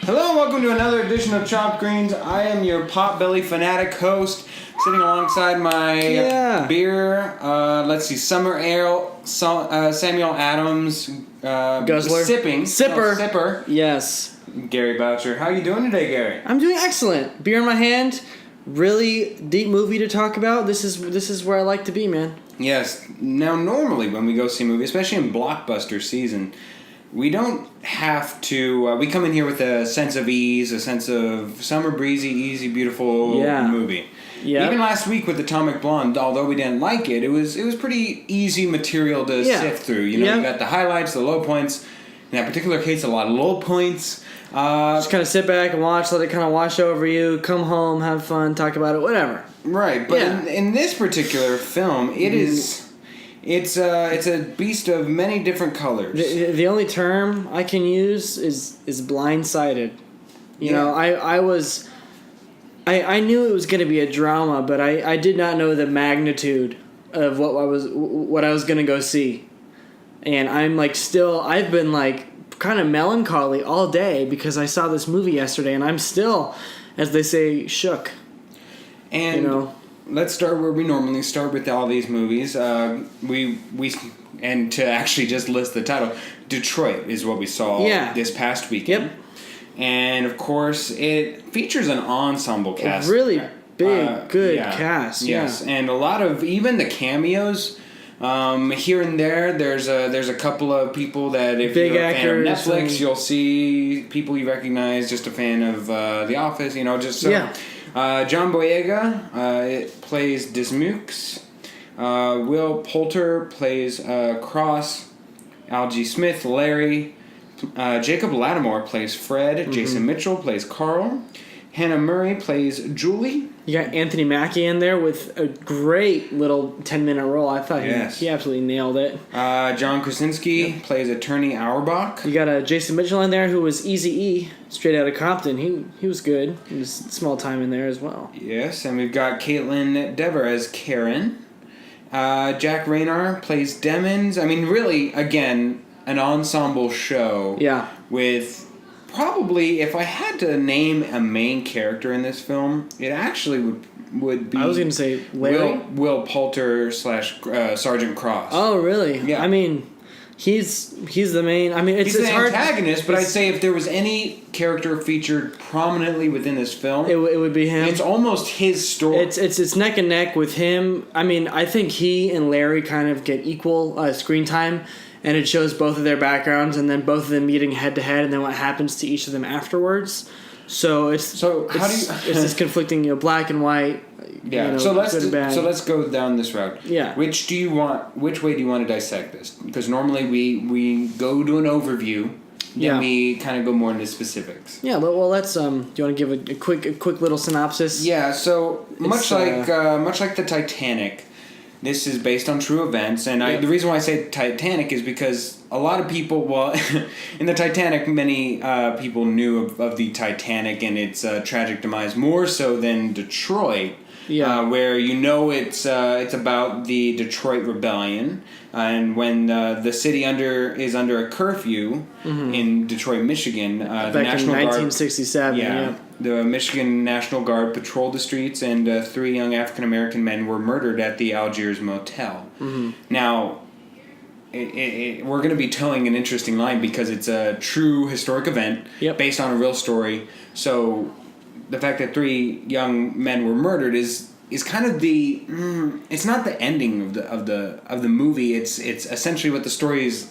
Hello and welcome to another edition of Chopped Greens. I am your Potbelly fanatic host, sitting alongside my beer, let's see, Summer Ale, Samuel Adams, Guzzler. Sipper. Yes. Gary Boucher. How you doing today, Gary? I'm doing excellent. Beer in my hand. Really deep movie to talk about. This is where I like to be, man. Yes. Now, normally when we go see a movie, especially in blockbuster season, we don't have to... we come in here with a sense of ease, a sense of summer breezy, easy, beautiful movie. Yeah. Even last week with Atomic Blonde, although we didn't like it, it was pretty easy material to sift through. You know, you got the highlights, the low points. In that particular case, a lot of low points. Just kind of sit back and watch, let it kind of wash over you, come home, have fun, talk about it, whatever. Right, but in this particular film, it is... It's a beast of many different colors. The only term I can use is blindsided. You know, I knew it was going to be a drama, but I did not know the magnitude of what I was going to go see. And I'm I've been kind of melancholy all day because I saw this movie yesterday, and I'm still, as they say, shook. And you know, let's start where we normally start with all these movies. And to actually just list the title, Detroit is what we saw this past weekend. Yep. And of course, it features an ensemble cast. A really big, good cast. Yes, and a lot of even the cameos. Here and there, there's a couple of people that if big you're a fan of actors Netflix, you'll see people you recognize. Just a fan of The Office, you know, just so. Yeah. John Boyega plays Dismukes. Will Poulter plays Cross. Algie Smith, Larry. Jacob Lattimore plays Fred. Mm-hmm. Jason Mitchell plays Carl. Hannah Murray plays Julie. You got Anthony Mackie in there with a great little 10-minute role. I thought he absolutely nailed it. John Krasinski plays Attorney Auerbach. You got Jason Mitchell in there who was Eazy-E, straight out of Compton. He was good. He was small time in there as well. Yes, and we've got Caitlin Dever as Karen. Jack Raynar plays Demons. I mean, really, again, an ensemble show. Yeah. With... Probably, if I had to name a main character in this film, it actually would be... I was going to say Larry? Will Poulter / Sergeant Cross. Oh, really? Yeah. I mean, he's the main... I mean, he's the antagonist, but I'd say if there was any character featured prominently within this film... It would be him. It's almost his story. It's neck and neck with him. I mean, I think he and Larry kind of get equal screen time. And it shows both of their backgrounds, and then both of them meeting head to head, and then what happens to each of them afterwards. So it's this conflicting, black and white. Yeah. So let's go down this route. Yeah. Which way do you want to dissect this? Because normally we go to an overview, then we kind of go more into specifics. Yeah. Well, let's. Do you want to give a quick little synopsis? Yeah. So much like the Titanic. This is based on true events, and the reason why I say Titanic is because a lot of people, in the Titanic, many people knew of the Titanic and its tragic demise more so than Detroit, where it's about the Detroit Rebellion, and when the city is under a curfew in Detroit, Michigan, back the National in 1967, Guard, the Michigan National Guard patrolled the streets, and 3 young African-American men were murdered at the Algiers Motel. Mm-hmm. Now, we're going to be towing an interesting line because it's a true historic event based on a real story. So the fact that 3 young men were murdered is kind of the it's not the ending of the movie. It's essentially what the story is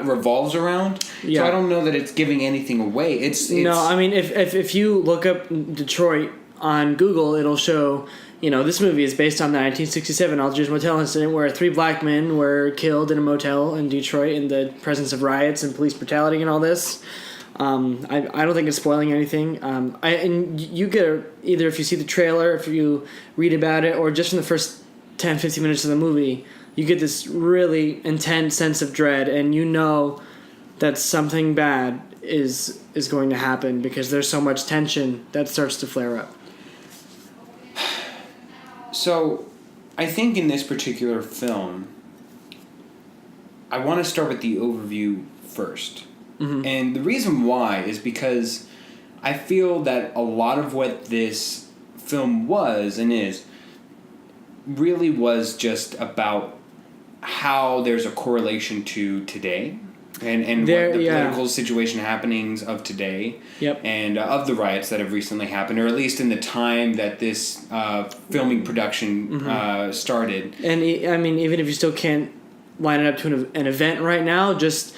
revolves around. So I don't know that it's giving anything away. It's no. I mean, if you look up Detroit on Google, it'll show. This movie is based on the 1967 Algiers Motel incident where 3 black men were killed in a motel in Detroit in the presence of riots and police brutality and all this. I don't think it's spoiling anything. And you get either if you see the trailer, if you read about it, or just in the first 10-15 minutes of the movie, you get this really intense sense of dread, and you know that something bad is going to happen because there's so much tension that starts to flare up. So, I think in this particular film, I want to start with the overview first. Mm-hmm. And the reason why is because I feel that a lot of what this film was and is really was just about how there's a correlation to today and what the political situation happenings of today and of the riots that have recently happened, or at least in the time that this filming production started. And I mean, even if you still can't line it up to an event right now, just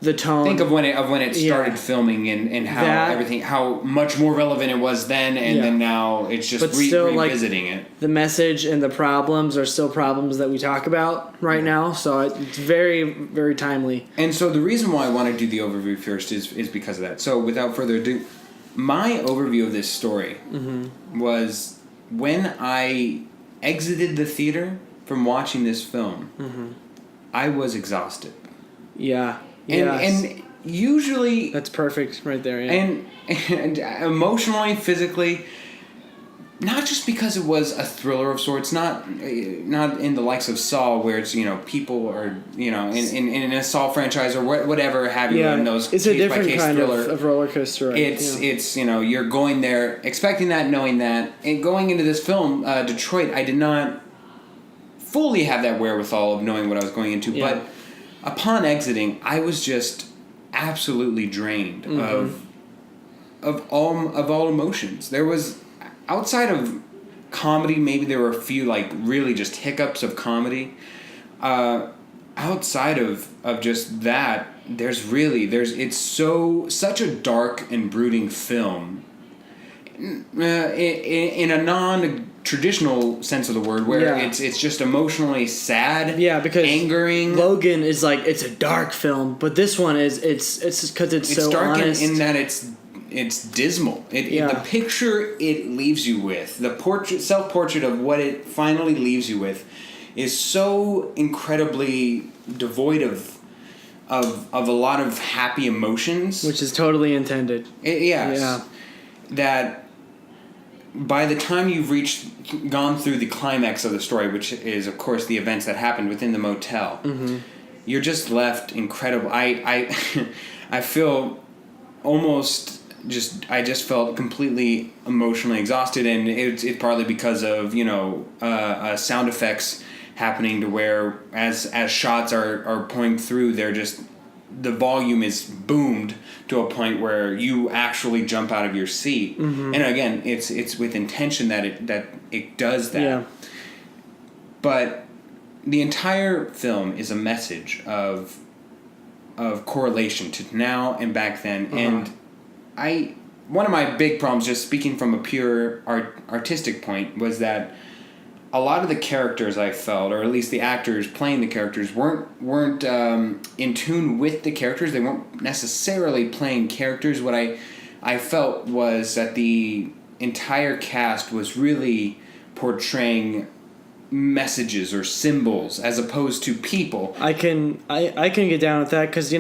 the tone. Think of when it started filming and how much more relevant it was then, and then now it's just revisiting it. The message and the problems are still problems that we talk about right now, so it's very, very timely. And so the reason why I want to do the overview first is because of that. So without further ado, my overview of this story was when I exited the theater from watching this film, I was exhausted. Yeah. And usually... That's perfect right there, yeah. And emotionally, physically, not just because it was a thriller of sorts, not in the likes of Saw, where it's, people are, in a Saw franchise or whatever have you, in those it's a different kind thriller. of roller coaster. Right? It's you're going there, expecting that, knowing that. And going into this film, Detroit, I did not fully have that wherewithal of knowing what I was going into, but... Upon exiting, I was just absolutely drained of all emotions. There was, outside of comedy, maybe there were a few really just hiccups of comedy. Outside of just that, it's such a dark and brooding film. In a non-traditional sense of the word, where it's just emotionally sad, because angering. Logan is it's a dark film, but this one is it's because it's so dark honest. in that it's dismal. The picture it leaves you with, the self-portrait of what it finally leaves you with, is so incredibly devoid of a lot of happy emotions, which is totally intended. That by the time you've gone through the climax of the story, which is, of course, the events that happened within the motel, you're just left incredible. I feel almost I just felt completely emotionally exhausted, and it's partly because of sound effects happening to where as shots are pouring through, the volume is boomed to a point where you actually jump out of your seat. And again, it's with intention that it does that. Yeah. But the entire film is a message of correlation to now and back then. And one of my big problems, just speaking from a pure artistic point, was that a lot of the characters I felt, or at least the actors playing the characters, weren't in tune with the characters. They weren't necessarily playing characters. What I felt was that the entire cast was really portraying messages or symbols as opposed to people. I can get down with that because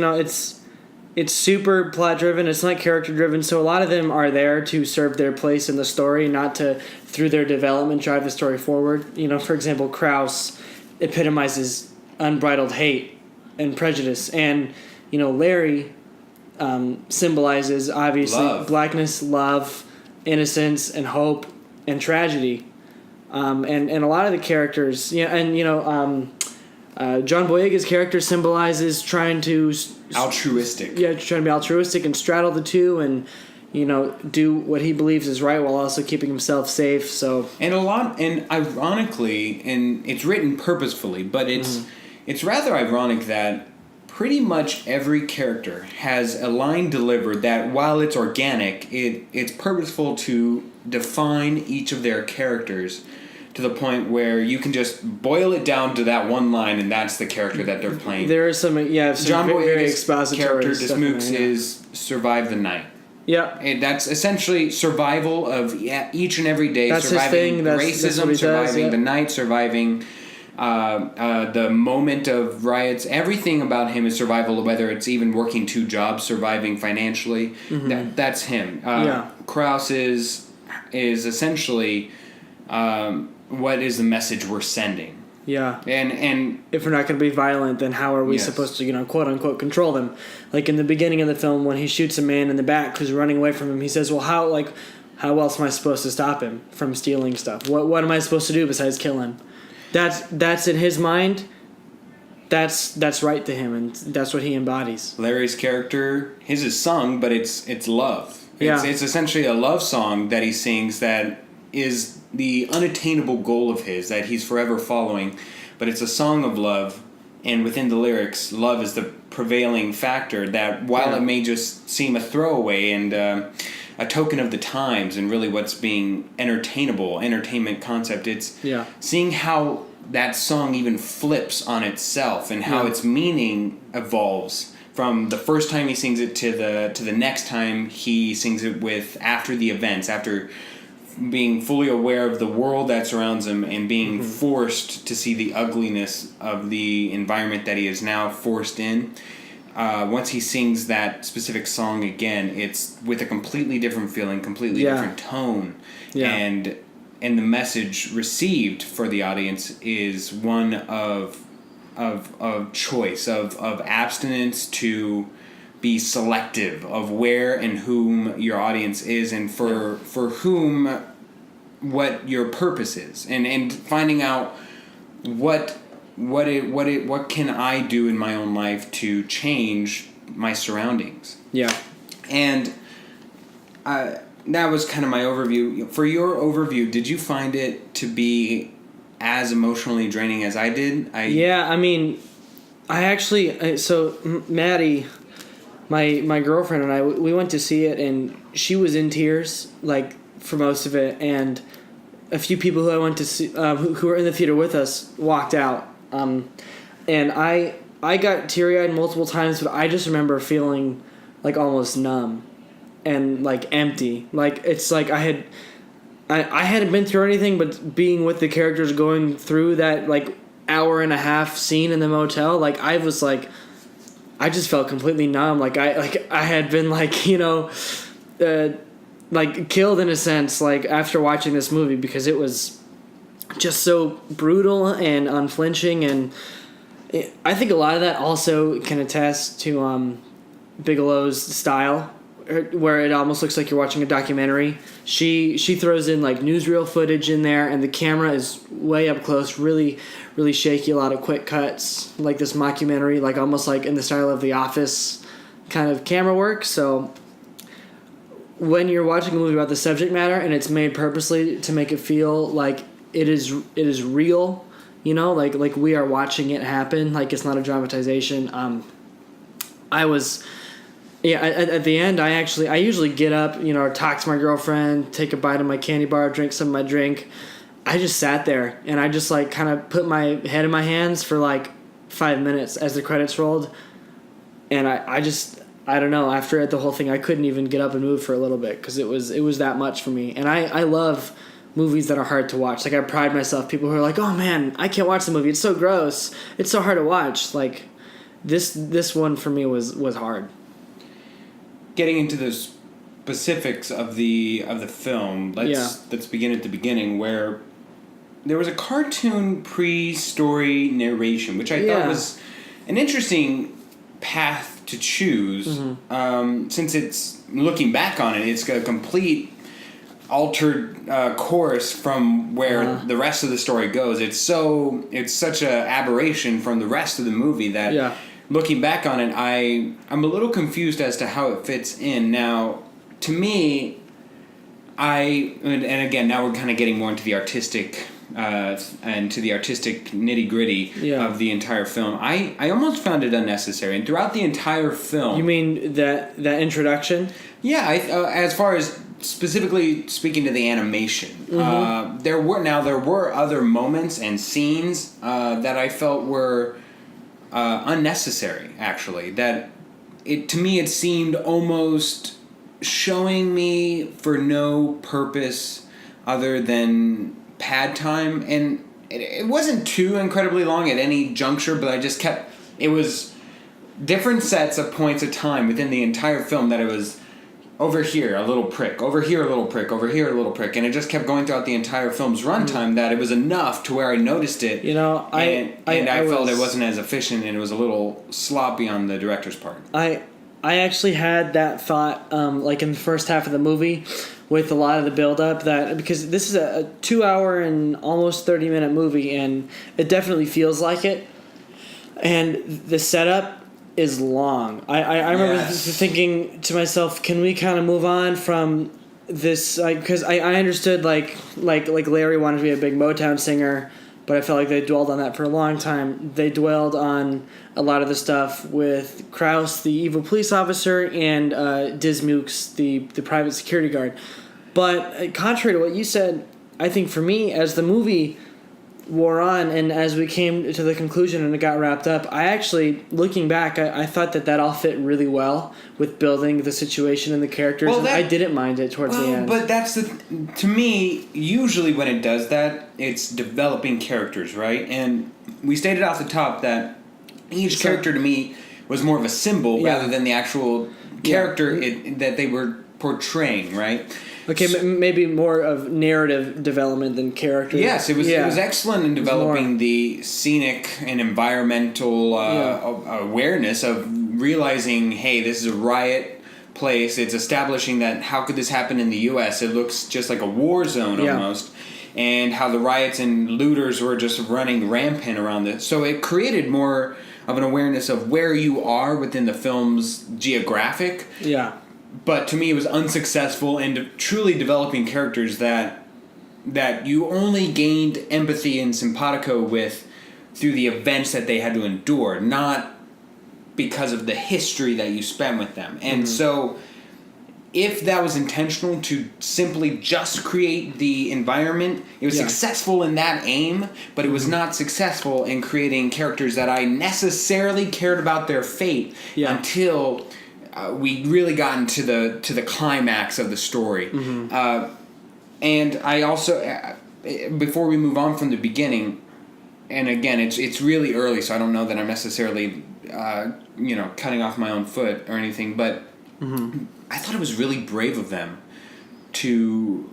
it's super plot driven. It's not character driven. So a lot of them are there to serve their place in the story, not to through their development drive the story forward. For example, Krauss epitomizes unbridled hate and prejudice, and Larry symbolizes obviously blackness, love, innocence, and hope and tragedy. And a lot of the characters, John Boyega's character symbolizes trying to altruistic. Yeah, trying to be altruistic and straddle the two, and do what he believes is right while also keeping himself safe. So and ironically, and it's written purposefully, but it's rather ironic that pretty much every character has a line delivered that, while it's organic, it's purposeful to define each of their characters to the point where you can just boil it down to that one line, and that's the character that they're playing. There are some John Boyega's character, Desmooks, is survive the night. Yeah. And that's essentially survival of each and every day, that's surviving his thing. racism, surviving the night, surviving the moment of riots. Everything about him is survival, whether it's even working 2 jobs, surviving financially. That's him. Krauss is essentially what is the message we're sending. Yeah. And if we're not going to be violent, then how are we supposed to, quote unquote, control them? Like in the beginning of the film, when he shoots a man in the back who's running away from him, he says, "Well, how else am I supposed to stop him from stealing stuff? What am I supposed to do besides kill him?" That's in his mind. That's right to him, and that's what he embodies. Larry's character, his is sung, but it's love. It's essentially a love song that he sings that is the unattainable goal of his that he's forever following, but it's a song of love, and within the lyrics, love is the prevailing factor that while it may just seem a throwaway and a token of the times and really what's being entertainment concept, it's seeing how that song even flips on itself and how its meaning evolves from the first time he sings it to the next time he sings it with after the events, after being fully aware of the world that surrounds him and being forced to see the ugliness of the environment that he is now forced in. Once he sings that specific song again, it's with a completely different feeling, completely different tone, and the message received for the audience is one of choice, of abstinence, to be selective of where and whom your audience is, and for whom what your purpose is, and finding out what can I do in my own life to change my surroundings. Yeah, and that was kind of my overview. For your overview, did you find it to be as emotionally draining as I did? I mean, I actually Maddie, my girlfriend, and I, we went to see it, and she was in tears like for most of it, and a few people who I went to see who were in the theater with us walked out, and I got teary-eyed multiple times, but I just remember feeling like almost numb and like empty. Like it's like I hadn't been through anything, but being with the characters going through that like hour and a half scene in the motel, like I was like, I just felt completely numb. Like I had been like, like killed in a sense, like after watching this movie, because it was just so brutal and unflinching. And I think a lot of that also can attest to Bigelow's style, where it almost looks like you're watching a documentary. She throws in like newsreel footage in there, and the camera is way up close, really, really shaky, a lot of quick cuts, like this mockumentary, like almost like in the style of The Office kind of camera work. So when you're watching a movie about the subject matter and it's made purposely to make it feel like it is real, like we are watching it happen, like it's not a dramatization. At the end, I usually get up, talk to my girlfriend, take a bite of my candy bar, drink some of my drink. I just sat there and I just like kind of put my head in my hands for like 5 minutes as the credits rolled. And I don't know, after the whole thing, I couldn't even get up and move for a little bit because it was that much for me. And I love movies that are hard to watch. Like I pride myself, people who are like, "Oh man, I can't watch the movie. It's so gross. It's so hard to watch." Like this one for me was hard. Getting into the specifics of the film, let's begin at the beginning, where there was a cartoon pre-story narration, which I thought was an interesting path to choose, since it's, looking back on it, it's got a complete altered course from where the rest of the story goes. It's such a aberration from the rest of the movie that looking back on it, I'm a little confused as to how it fits in. Now, to me, and again, now we're kind of getting more into the artistic and to the artistic nitty-gritty of the entire film. I almost found it unnecessary, and throughout the entire film... You mean that introduction? Yeah, as far as specifically speaking to the animation, there were other moments and scenes that I felt were unnecessary, actually. That to me it seemed almost showing me for no purpose other than pad time, and it wasn't too incredibly long at any juncture, but I just kept... It was different sets of points of time within the entire film that it was over here a little prick, over here a little prick, over here a little prick, and it just kept going throughout the entire film's runtime that it was enough to where I noticed it. I felt it wasn't as efficient, and it was a little sloppy on the director's part. I actually had that thought like in the first half of the movie with a lot of the build-up, that because this is a 2 hour and almost 30-minute movie, and it definitely feels like it, and the setup is long. I remember thinking to myself, can we kind of move on from this, like, because I understood like Larry wanted to be a big Motown singer, but I felt like they dwelled on that for a long time. They dwelled on a lot of the stuff with Krause, the evil police officer, and Dismukes, the private security guard. But contrary to what you said, I think for me, as the movie wore on and as we came to the conclusion and it got wrapped up, I actually, looking back, I thought that all fit really well with building the situation and the characters. Well, I didn't mind it towards the end. But that's to me, usually when it does that, it's developing characters, right? And we stated off the top that each character to me was more of a symbol rather than the actual character that they were portraying, right? Okay, maybe more of narrative development than character. Yes, it was excellent in developing the scenic and environmental awareness of realizing, hey, this is a riot place. It's establishing that how could this happen in the U.S.? It looks just like a war zone almost. And how the riots and looters were just running rampant around this. So it created more of an awareness of where you are within the film's geographic. Yeah. But to me, it was unsuccessful in truly developing characters that you only gained empathy and simpatico with through the events that they had to endure, not because of the history that you spent with them. And so, if that was intentional to simply just create the environment, it was successful in that aim, but it was not successful in creating characters that I necessarily cared about their fate until we really got into the climax of the story. And I also, before we move on from the beginning, and again, it's really early, so I don't know that I'm necessarily, cutting off my own foot or anything, but I thought it was really brave of them to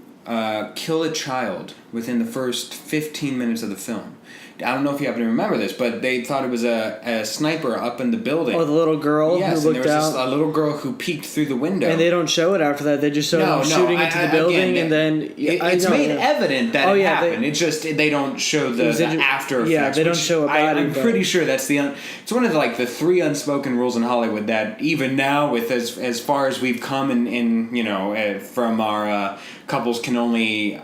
kill a child within the first 15 minutes of the film. I don't know if you happen to remember this, but they thought it was a sniper up in the building. Oh, the little girl who looked out? Yes, and there was just a little girl who peeked through the window. And they don't show it after that. They just show them shooting into the building, and then... It's made evident that it happened. It's just they don't show the after effects. Yeah, they don't show a body. I'm pretty sure that's it's one of the 3 unspoken rules in Hollywood that even now, with as far as we've come in from our... couples can only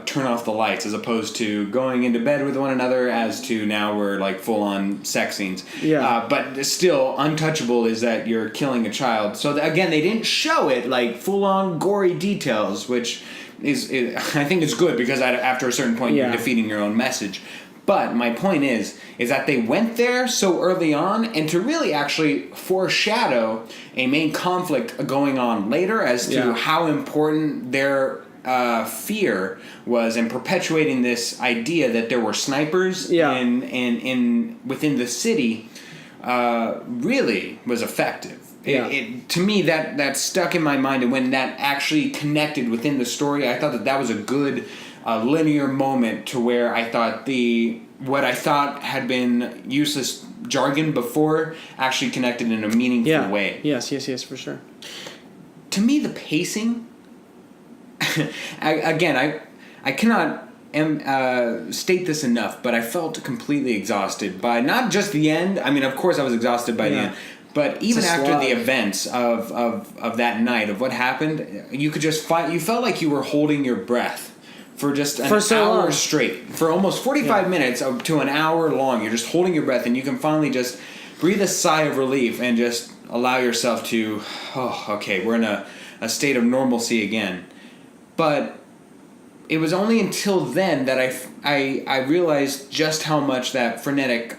turn off the lights as opposed to going into bed with one another, as to now we're like full-on sex scenes. Yeah. But still, untouchable is that you're killing a child. So again, they didn't show it like full-on gory details, which is I think is good because after a certain point you're defeating your own message. But my point is that they went there so early on, and to really actually foreshadow a main conflict going on later as to how important their fear was in perpetuating this idea that there were snipers in within the city really was effective. To me, that stuck in my mind, and when that actually connected within the story, I thought that was a good linear moment to where I thought what I thought had been useless jargon before actually connected in a meaningful way. Yes, for sure. To me, the pacing... I cannot state this enough, but I felt completely exhausted by not just the end. I mean, of course I was exhausted by the end. But even after the events of that night, of what happened, you could just you felt like you were holding your breath for just an hour straight. For almost 45 minutes to an hour long, you're just holding your breath, and you can finally just breathe a sigh of relief and just allow yourself to, we're in a state of normalcy again. But it was only until then that I realized just how much that frenetic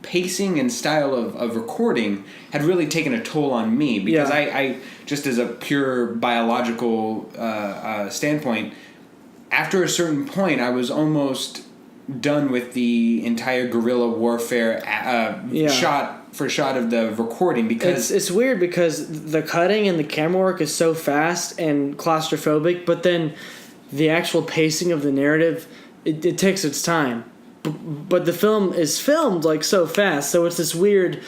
pacing and style of recording had really taken a toll on me, because I just as a pure biological standpoint, after a certain point I was almost done with the entire guerrilla warfare shot for shot of the recording because it's weird because the cutting and the camera work is so fast and claustrophobic, but then the actual pacing of the narrative, it takes its time. But the film is filmed like so fast, so it's this weird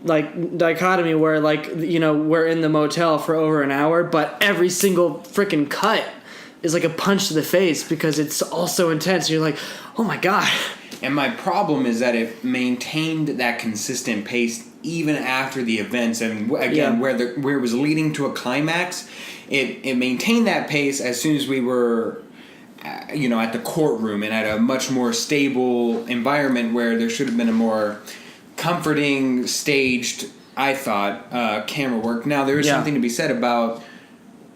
like dichotomy where like, you know, we're in the motel for over an hour, but every single freaking cut is like a punch to the face because it's all so intense. And you're like, oh my god. And my problem is that it maintained that consistent pace even after the events, and again, where it was leading to a climax, it maintained that pace as soon as we were, you know, at the courtroom and at a much more stable environment where there should have been a more comforting, staged, I thought, camera work. Now, there is something to be said about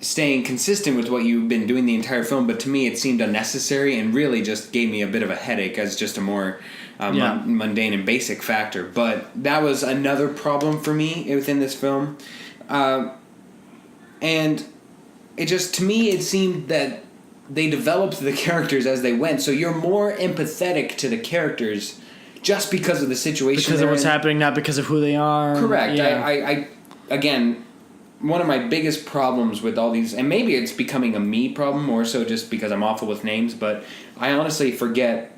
staying consistent with what you've been doing the entire film, but to me it seemed unnecessary and really just gave me a bit of a headache as just a more mundane and basic factor. But that was another problem for me within this film. And it just, to me, it seemed that they developed the characters as they went, so you're more empathetic to the characters just because of the situation. Because of what's happening, not because of who they are. Correct. Yeah. I again, one of my biggest problems with all these, and maybe it's becoming a me problem more so just because I'm awful with names, but I honestly forget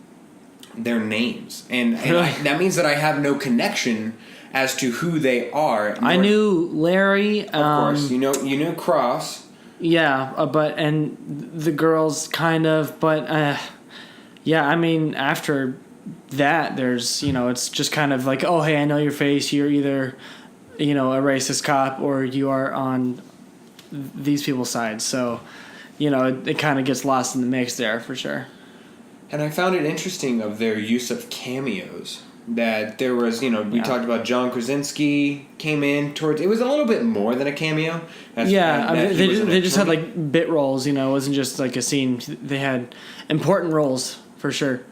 their names. And that means that I have no connection as to who they are. I knew Larry. Of course. You knew Cross. Yeah, and the girls kind of, but yeah, I mean, after that, there's, you know, it's just kind of like, oh, hey, I know your face. You're either, you know, a racist cop or you are on these people's side. So, you know, it kind of gets lost in the mix there for sure. And I found it interesting of their use of cameos. That there was, you know, we talked about John Krasinski came in towards. It was a little bit more than a cameo. I mean, they just had like bit roles. You know, it wasn't just like a scene. They had important roles for sure.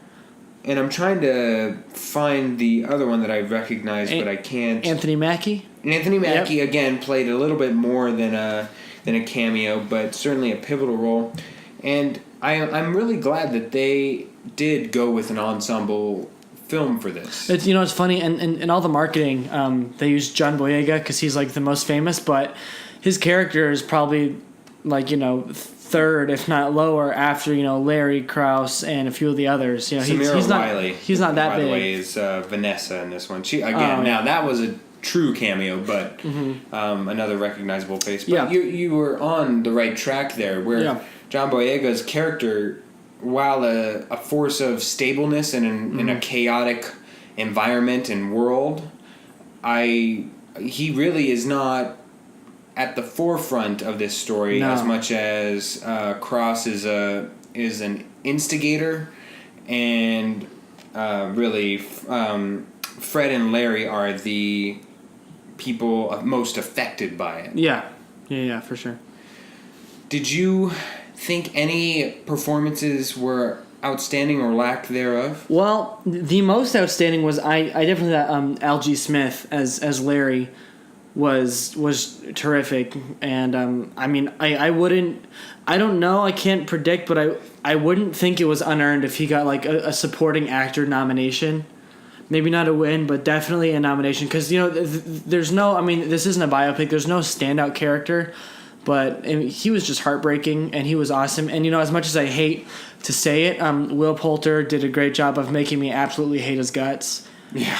And I'm trying to find the other one that I recognized, but I can't. Anthony Mackie. Anthony Mackie again played a little bit more than a cameo, but certainly a pivotal role. And I'm really glad that they did go with an ensemble film for this. It's, you know, it's funny, and in all the marketing, they used John Boyega because he's like the most famous, but his character is probably like, you know, third, if not lower, after, you know, Larry Krause and a few of the others. You know, he's not that big. By the way, is Vanessa in this one. She now that was a true cameo, but another recognizable face. But you were on the right track there, where John Boyega's character, while a force of stableness in a chaotic environment and world, he really is not at the forefront of this story as much as Cross is an instigator, and really Fred and Larry are the people most affected by it. Yeah, for sure. Did you think any performances were outstanding or lack thereof? Well, the most outstanding was I definitely thought Algie Smith as Larry was terrific, and I mean I don't know, I can't predict, but I wouldn't think it was unearned if he got like a supporting actor nomination. Maybe not a win, but definitely a nomination, because, you know, there's no, I mean, this isn't a biopic, there's no standout character, but I mean, he was just heartbreaking, and he was awesome. And, you know, as much as I hate to say it, Will Poulter did a great job of making me absolutely hate his guts. Yeah.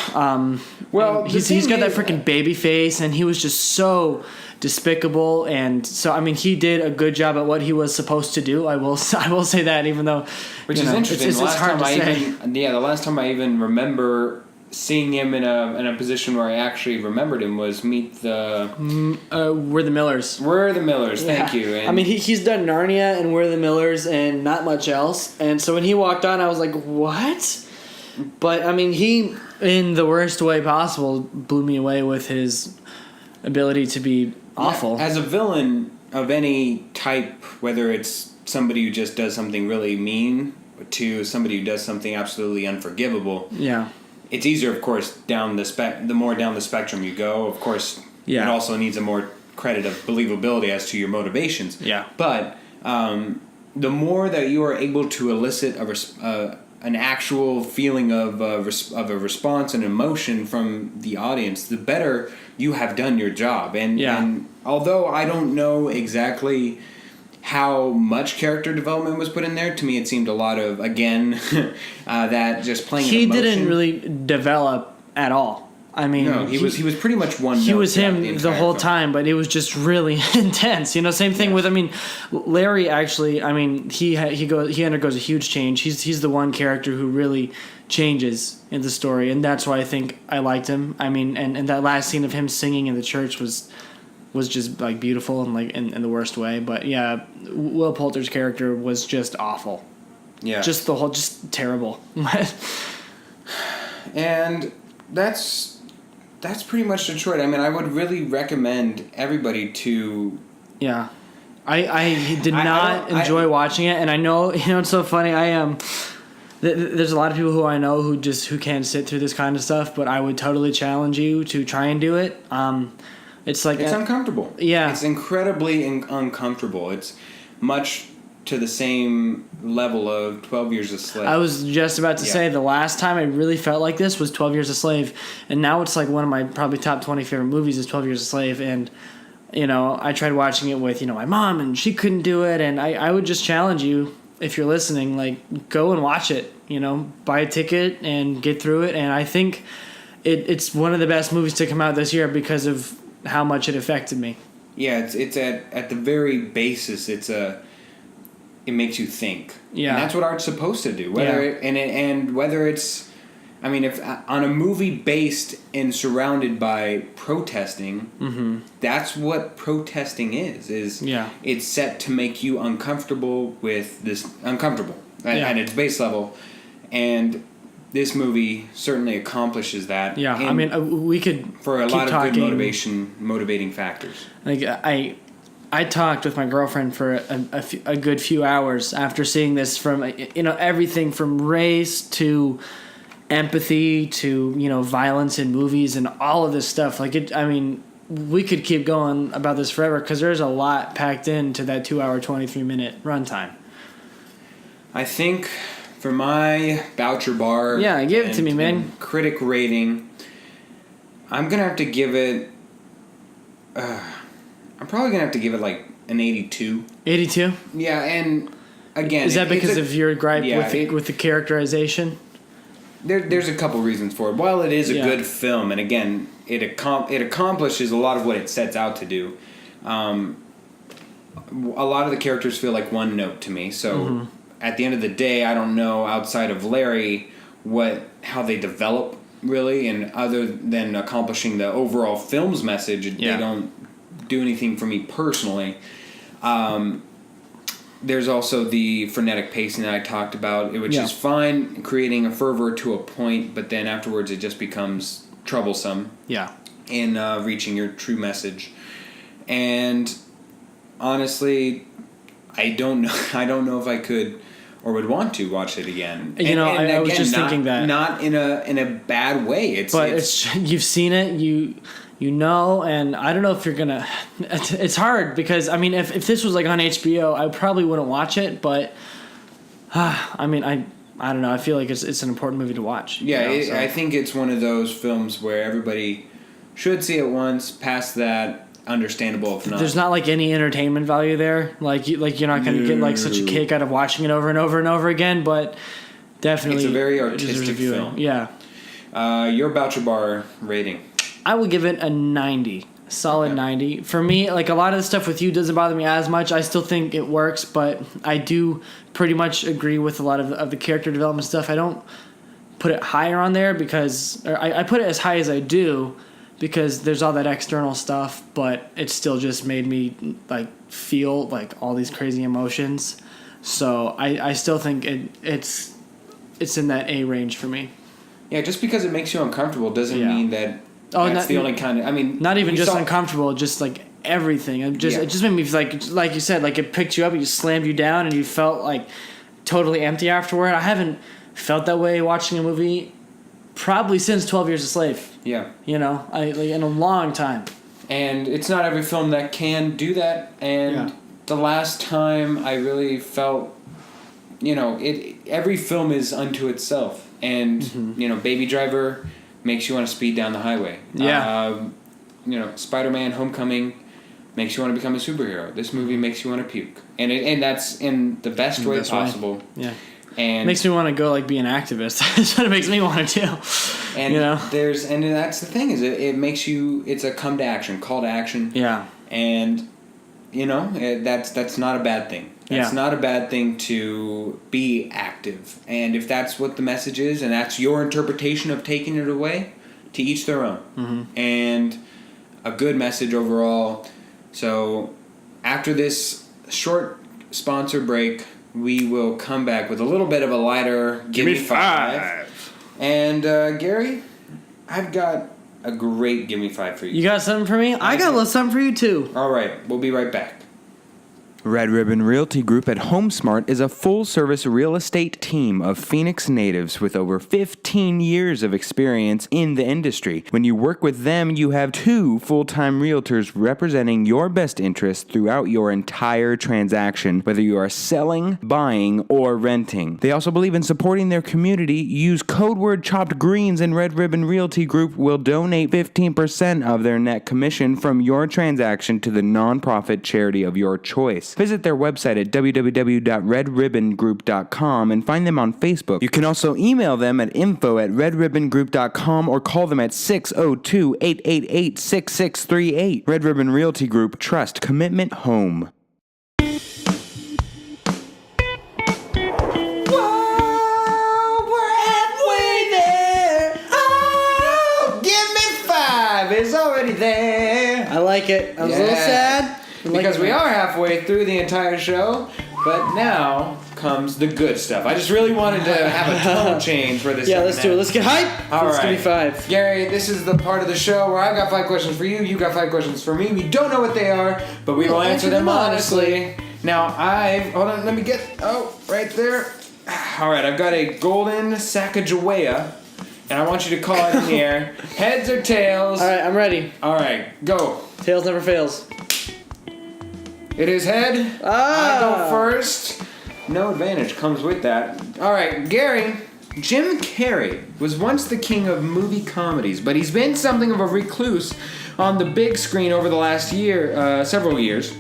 Well, he's got that freaking baby face, and he was just so despicable. And so, I mean, he did a good job at what he was supposed to do. I will say that, even though, which is interesting. It's hard to say. The last time I even remember seeing him in a position where I actually remembered him was Meet the... We're the Millers. We're the Millers, thank you. And I mean, he's done Narnia and We're the Millers and not much else. And so when he walked on, I was like, what? But, I mean, he, in the worst way possible, blew me away with his ability to be awful. As a villain of any type, whether it's somebody who just does something really mean to somebody who does something absolutely unforgivable... Yeah. It's easier, of course, the more down the spectrum you go. Of course, it also needs a more credit of believability as to your motivations. Yeah. But the more that you are able to elicit an actual feeling of a response and emotion from the audience, the better you have done your job. And although I don't know exactly how much character development was put in there, to me it seemed a lot of, again, that just playing an emotion. He didn't really develop at all. I mean, no, he was pretty much one. He was him the whole film. time, but it was just really intense. You know, same thing with. I mean, Larry actually. I mean, he undergoes a huge change. He's the one character who really changes in the story, and that's why I think I liked him. I mean, and that last scene of him singing in the church was just like beautiful and like in the worst way. But yeah, Will Poulter's character was just awful. Yeah, just terrible. And that's pretty much Detroit. I mean, I would really recommend everybody to. Yeah, I did not enjoy watching it, and I know it's so funny. I am. There's a lot of people who I know who can't sit through this kind of stuff, but I would totally challenge you to try and do it. It's like it's uncomfortable. Yeah, it's incredibly uncomfortable. It's much to the same level of 12 Years a Slave. I was just about to say the last time I really felt like this was 12 Years a Slave, and now it's like one of my probably top 20 favorite movies is 12 Years a Slave, and I tried watching it with my mom, and she couldn't do it, and I would just challenge you, if you're listening, like, go and watch it, buy a ticket and get through it, and I think it's one of the best movies to come out this year because of how much it affected me. Yeah, it's at the very basis, it makes you think. Yeah. And that's what art's supposed to do. Whether it's, I mean, if on a movie based and surrounded by protesting, that's what protesting is. It's set to make you uncomfortable with this, at its base level. And this movie certainly accomplishes that. Yeah, I mean, we could for a keep lot of talking. good motivating factors. Like I talked with my girlfriend for a good few hours after seeing this, from everything from race to empathy to violence in movies and all of this stuff. Like we could keep going about this forever because there's a lot packed into that 2-hour 23-minute runtime. I think for my Boucher bar, give it to me, man. Critic rating, I'm gonna have to give it. I'm probably going to have to give it like an 82. 82? Yeah, and again... Is that because of your gripe with the characterization? There's a couple reasons for it. While it is a good film, and again, it accomplishes a lot of what it sets out to do, a lot of the characters feel like one note to me. So at the end of the day, I don't know, outside of Larry, how they develop, really, and other than accomplishing the overall film's message, they don't do anything for me personally. There's also the frenetic pacing that I talked about, which is fine, creating a fervor to a point, but then afterwards it just becomes troublesome in reaching your true message. And honestly, I don't know if I could or would want to watch it again. I was just thinking that not in a bad way. It's you've seen it, and I don't know if you're gonna. It's hard because if this was like on HBO, I probably wouldn't watch it. But I don't know. I feel like it's an important movie to watch. Yeah, I think it's one of those films where everybody should see it once. Past that, understandable if not. There's not like any entertainment value there. Like you're not going to get like such a kick out of watching it over and over and over again. But definitely, it's a very artistic film. Yeah. Your Boucher Bar rating. I would give it a 90. A solid 90. For me, like a lot of the stuff with you doesn't bother me as much. I still think it works, but I do pretty much agree with a lot of the character development stuff. I don't put it higher on there I put it as high as I do because there's all that external stuff, but it still just made me like feel like all these crazy emotions. So I still think it's in that A range for me. Yeah, just because it makes you uncomfortable doesn't mean that that's the only kind of... not even just uncomfortable, just like everything. It just made me like you said, like it picked you up, it slammed you down, and you felt like totally empty afterward. I haven't felt that way watching a movie probably since 12 Years a Slave. Yeah. In a long time. And it's not every film that can do that. And the last time I really felt every film is unto itself. And, Baby Driver makes you want to speed down the highway. Yeah. Spider-Man Homecoming makes you want to become a superhero. This movie makes you want to puke. And that's in the best way possible. Yeah. And makes me want to go be an activist. That's what it makes me want to do. And that's the thing is it makes you, it's a call to action. Yeah. And that's not a bad thing. That's not a bad thing to be active. And if that's what the message is and that's your interpretation of taking it away, to each their own. Mm-hmm. And a good message overall. So after this short sponsor break, we will come back with a little bit of a lighter Give Me 5. And Gary, I've got a great Give Me 5 for you. You got something for me? I got a little something for you too. All right, we'll be right back. Red Ribbon Realty Group at HomeSmart is a full-service real estate team of Phoenix natives with over 15 years of experience in the industry. When you work with them, you have 2 full-time realtors representing your best interests throughout your entire transaction, whether you are selling, buying, or renting. They also believe in supporting their community. Use code word chopped greens and Red Ribbon Realty Group will donate 15% of their net commission from your transaction to the nonprofit charity of your choice. Visit their website at www.redribbongroup.com and find them on Facebook. You can also email them at info@redribbongroup.com or call them at 602-888-6638. Red Ribbon Realty Group. Trust. Commitment. Home. Is already there. I like it. I was a little sad. Because we are halfway through the entire show, but now comes the good stuff. I just really wanted to have a tone change for this. Yeah, let's do it. Let's get hype. All right. Give me 5. Gary, this is the part of the show where I've got 5 questions for you, you got 5 questions for me. We don't know what they are, but we will answer them honestly. Now, hold on, let me get, right there. All right, I've got a golden Sacagawea. And I want you to call it in the air. Heads or tails? All right, I'm ready. All right, go. Tails never fails. It is head. I go first. No advantage comes with that. All right, Gary. Jim Carrey was once the king of movie comedies, but he's been something of a recluse on the big screen over the last several years.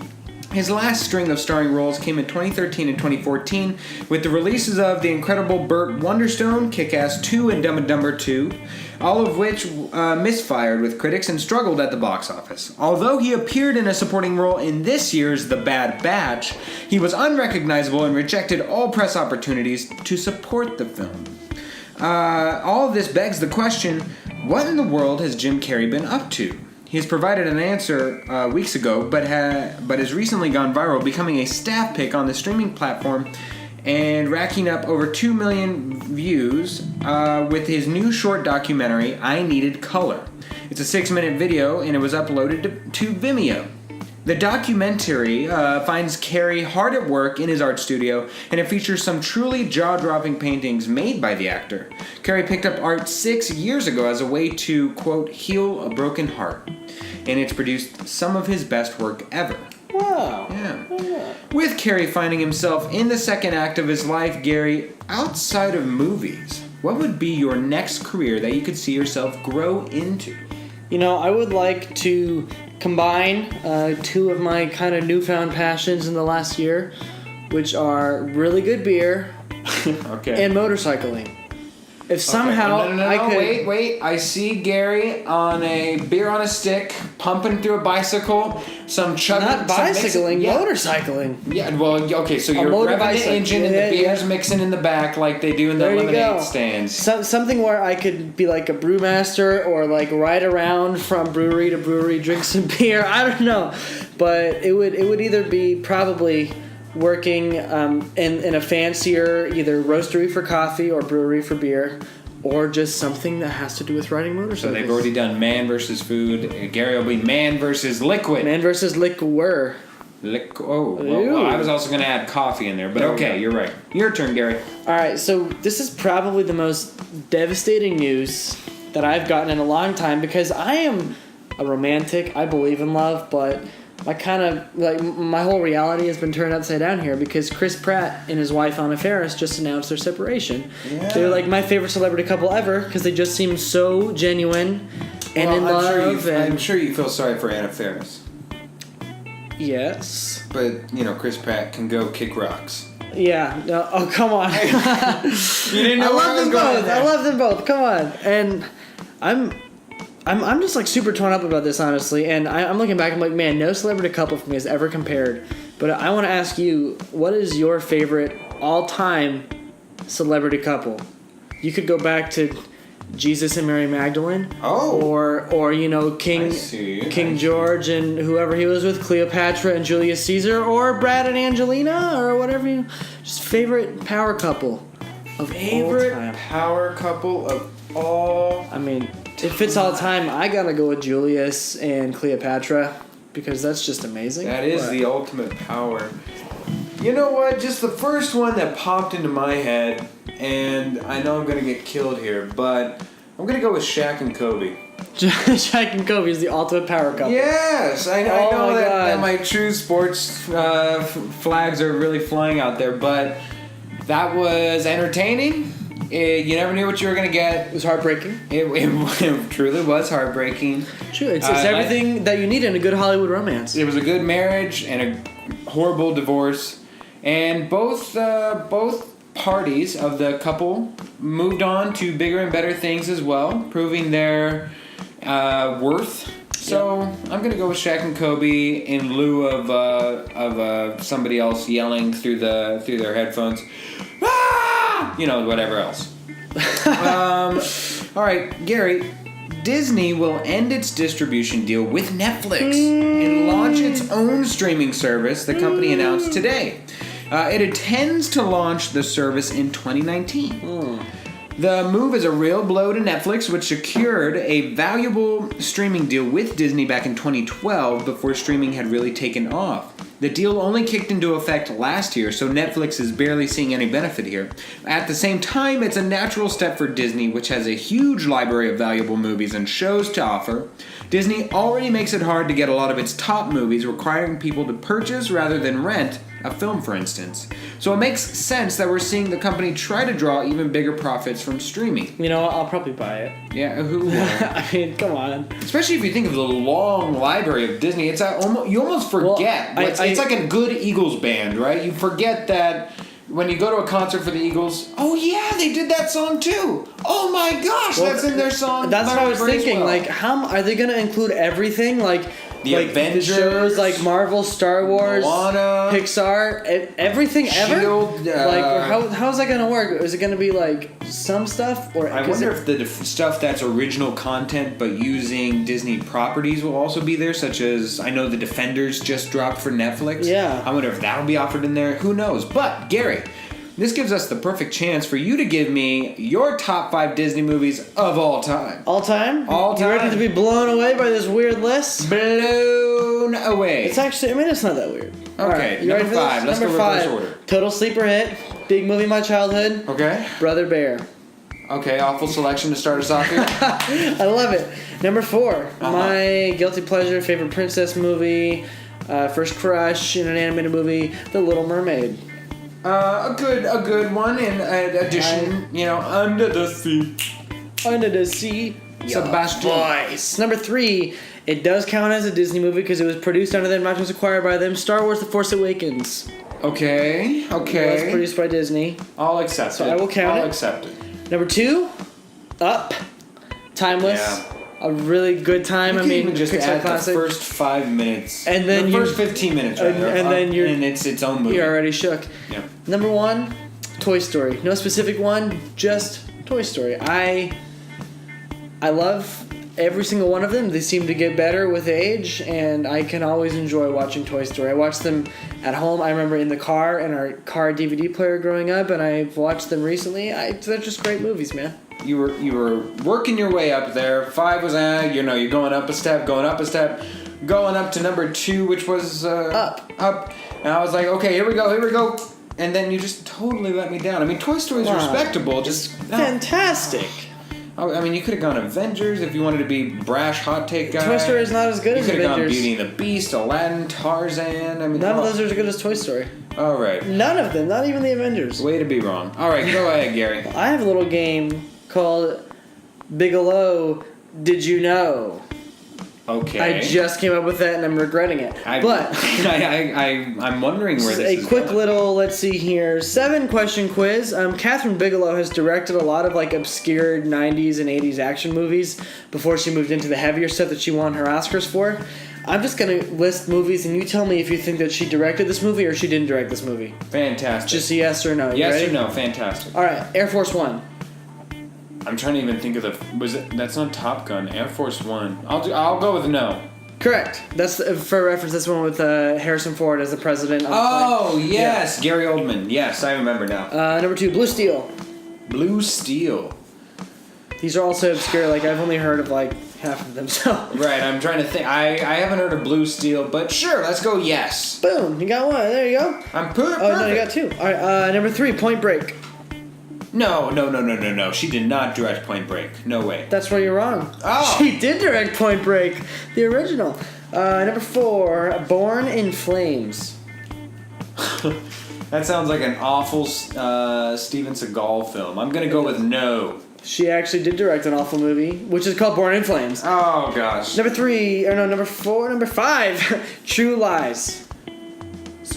His last string of starring roles came in 2013 and 2014 with the releases of The Incredible Burt Wonderstone, Kick-Ass 2, and Dumb and Dumber 2, all of which misfired with critics and struggled at the box office. Although he appeared in a supporting role in this year's The Bad Batch, he was unrecognizable and rejected all press opportunities to support the film. All of this begs the question, what in the world has Jim Carrey been up to? He's provided an answer weeks ago, but has recently gone viral, becoming a staff pick on the streaming platform and racking up over 2 million views with his new short documentary, I Needed Color. It's a 6-minute video, and it was uploaded to Vimeo. The documentary finds Carrey hard at work in his art studio, and it features some truly jaw-dropping paintings made by the actor. Carrey picked up art 6 years ago as a way to, quote, heal a broken heart, and it's produced some of his best work ever. Wow. Yeah. With Carrey finding himself in the second act of his life, Gary, outside of movies, what would be your next career that you could see yourself grow into? I would like to combine 2 of my kind of newfound passions in the last year, which are really good beer and motorcycling. If somehow I could... Wait. I see Gary on a beer on a stick, pumping through a bicycle, some chugging... Not bicycling, motorcycling. Yeah, well, okay, so you're revving the engine and the beer's mixing in the back like they do in the lemonade stands. Something where I could be like a brewmaster or like ride around from brewery to brewery, drink some beer. I don't know. But it would either be probably... working in a fancier either roastery for coffee or brewery for beer, or just something that has to do with riding motorcycles. So they've already done man versus food. Gary will be man versus liquid. Man versus liquor. Well, I was also going to add coffee in there, but okay, you're right. Your turn, Gary. All right, so this is probably the most devastating news that I've gotten in a long time because I am a romantic. I believe in love, but my whole reality has been turned upside down here because Chris Pratt and his wife Anna Faris just announced their separation. Yeah. They're like my favorite celebrity couple ever because they just seem so genuine and in love. I'm sure you feel sorry for Anna Faris. Yes. But, Chris Pratt can go kick rocks. Yeah. No, oh, come on. You didn't know I love them both. Come on. And I'm just like super torn up about this, honestly. And I'm looking back, I'm like, man, no celebrity couple for me has ever compared. But I want to ask you, what is your favorite all-time celebrity couple? You could go back to Jesus and Mary Magdalene. Oh. Or King George and whoever he was with, Cleopatra and Julius Caesar, or Brad and Angelina, or whatever you... Just favorite power couple of all time. Power couple of all... I mean... If it's all time, I gotta go with Julius and Cleopatra because that's just amazing. That is the ultimate power. You know what? Just the first one that popped into my head, and I know I'm gonna get killed here, but I'm gonna go with Shaq and Kobe. Shaq and Kobe is the ultimate power couple. Yes, I know that my true sports flags are really flying out there, but that was entertaining. You never knew what you were going to get. It was heartbreaking. It truly was heartparking. True. It's everything that you need in a good Hollywood romance. It was a good marriage and a horrible divorce. And both parties of the couple moved on to bigger and better things as well, proving their worth. So I'm going to go with Shaq and Kobe in lieu of somebody else yelling through their headphones. Whatever else. All right, Gary, Disney will end its distribution deal with Netflix and launch its own streaming service, the company announced today. It intends to launch the service in 2019. The move is a real blow to Netflix, which secured a valuable streaming deal with Disney back in 2012 before streaming had really taken off. The deal only kicked into effect last year, so Netflix is barely seeing any benefit here. At the same time, it's a natural step for Disney, which has a huge library of valuable movies and shows to offer. Disney already makes it hard to get a lot of its top movies, requiring people to purchase rather than rent a film, for instance. So it makes sense that we're seeing the company try to draw even bigger profits from streaming. You know what? I'll probably buy it. Yeah, who? I mean, come on. Especially if you think of the long library of Disney, it's you almost forget. Well, it's like a good Eagles band, right? You forget that when you go to a concert for the Eagles, oh yeah, they did that song too. Oh my gosh, that's in their song. That's what I was thinking. Well. Like, how are they going to include everything? Like the Avengers, the shows like Marvel, Star Wars, Moana, Pixar, everything Shield, ever. How's that gonna work? Is it gonna be like some stuff, or I wonder if the stuff that's original content but using Disney properties will also be there, such as I know the Defenders just dropped for Netflix. Yeah, I wonder if that'll be offered in there. Who knows? But Gary, this gives us the perfect chance for you to give me your top 5 Disney movies of all time. All time? All time. You ready to be blown away by this weird list? Blown away. It's actually, it's not that weird. Okay, right, number 5. Let's go reverse order. Total sleeper hit. Big movie of my childhood. Okay. Brother Bear. Okay, awful selection to start us off here. I love it. Number 4. My guilty pleasure, favorite princess movie, first crush in an animated movie, The Little Mermaid. A good one in addition, Under the Sea. Under the Sea. Sebastian. Voice. Number 3, it does count as a Disney movie because it was produced under them, not just acquired by them. Star Wars: The Force Awakens. Okay. It was produced by Disney. I'll accept it. So I will count it. I'll accept it. Number 2, Up. Timeless. Yeah. A really good time. Even just Pixar add classic. The first 5 minutes. And then the first 15 minutes, right? And then and it's its own movie. You're already shook. Yeah. Number 1, Toy Story. No specific one, just Toy Story. I love every single one of them. They seem to get better with age, and I can always enjoy watching Toy Story. I watch them at home. I remember in the car, in our car DVD player growing up, and I've watched them recently. They're just great movies, man. You were working your way up there. 5 was you're going up a step, going up to number 2, which was Up. And I was like, okay, here we go. And then you just totally let me down. I mean, Toy Story's respectable, just fantastic. Oh, I mean, you could have gone Avengers if you wanted to be brash hot take guy. Toy Story is not as good as You could have gone Avengers. Beauty and the Beast, Aladdin, Tarzan. I mean, None of those are as good as Toy Story. All right. None of them. Not even the Avengers. Way to be wrong. All right, go ahead, Gary. I have a little game called Bigelow. Did you know? Okay. I just came up with that and I'm regretting it. But I'm wondering where this is a quick going. little, let's see here, 7-question quiz. Catherine Bigelow has directed a lot of like obscure 90s and 80s action movies before she moved into the heavier stuff that she won her Oscars for. I'm just going to list movies and you tell me if you think that she directed this movie or she didn't direct this movie. Fantastic. Just a yes or no. You yes ready? or no. Fantastic. All right, Air Force One. I'm trying to even think of that's not Top Gun. Air Force One. I'll go with no. Correct. That's for reference. That's the one with Harrison Ford as the president. Oh yes, yeah. Gary Oldman. Yes, I remember now. Number 2, Blue Steel. Blue Steel. These are also obscure. Like I've only heard of like half of them. So right. I'm trying to think. I haven't heard of Blue Steel, but sure. Let's go. Yes. Boom. You got one. There you go. I'm perfect. Oh no, you got 2. All right. Number 3, Point Break. No. She did not direct Point Break. No way. That's where you're wrong. Oh. She did direct Point Break, the original. Number 4, Born in Flames. That sounds like an awful Steven Seagal film. I'm gonna go with no. She actually did direct an awful movie, which is called Born in Flames. Oh gosh. Number 5, True Lies.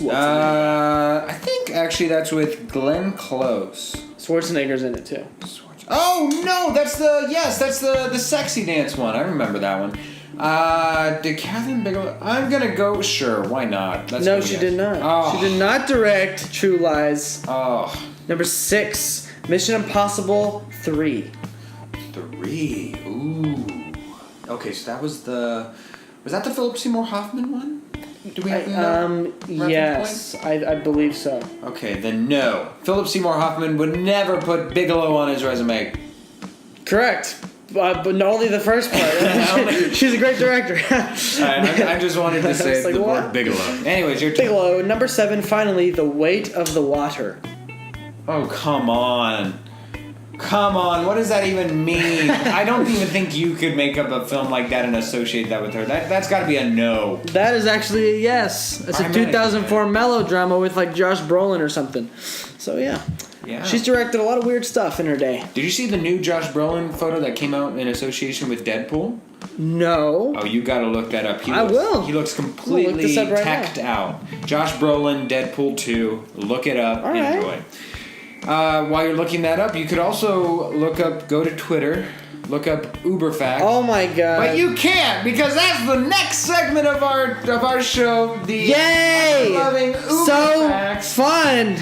I think actually that's with Glenn Close. Schwarzenegger's in it too. Oh no, that's the sexy dance one. I remember that one. Did Catherine Bigelow? I'm gonna go. Sure, why not? No, she did not. Oh. She did not direct True Lies. Oh. Number 6, Mission Impossible 3. 3. Ooh. Okay, so was that the Philip Seymour Hoffman one? Do we have yes, I believe so. Okay, then no. Philip Seymour Hoffman would never put Bigelow on his resume. Correct. But not only the first part. She's a great director. I just wanted to say like, the what? word Bigelow. Anyways, your turn. Bigelow. Number 7, finally, The Weight of the Water. Oh, come on. Come on, what does that even mean? I don't even think you could make up a film like that and associate that with her. That's got to be a no. That is actually a yes. It's a 2004 melodrama with like Josh Brolin or something. So yeah. Yeah. She's directed a lot of weird stuff in her day. Did you see the new Josh Brolin photo that came out in association with Deadpool? No. Oh, you got to look that up. I will. He looks completely teched out. Josh Brolin, Deadpool 2. Look it up. All right. Enjoy. While you're looking that up, you could also go to Twitter, look up Uberfact. Oh my god. But you can't, because that's the next segment of our show, the Yay! loving Uberfact. So fun!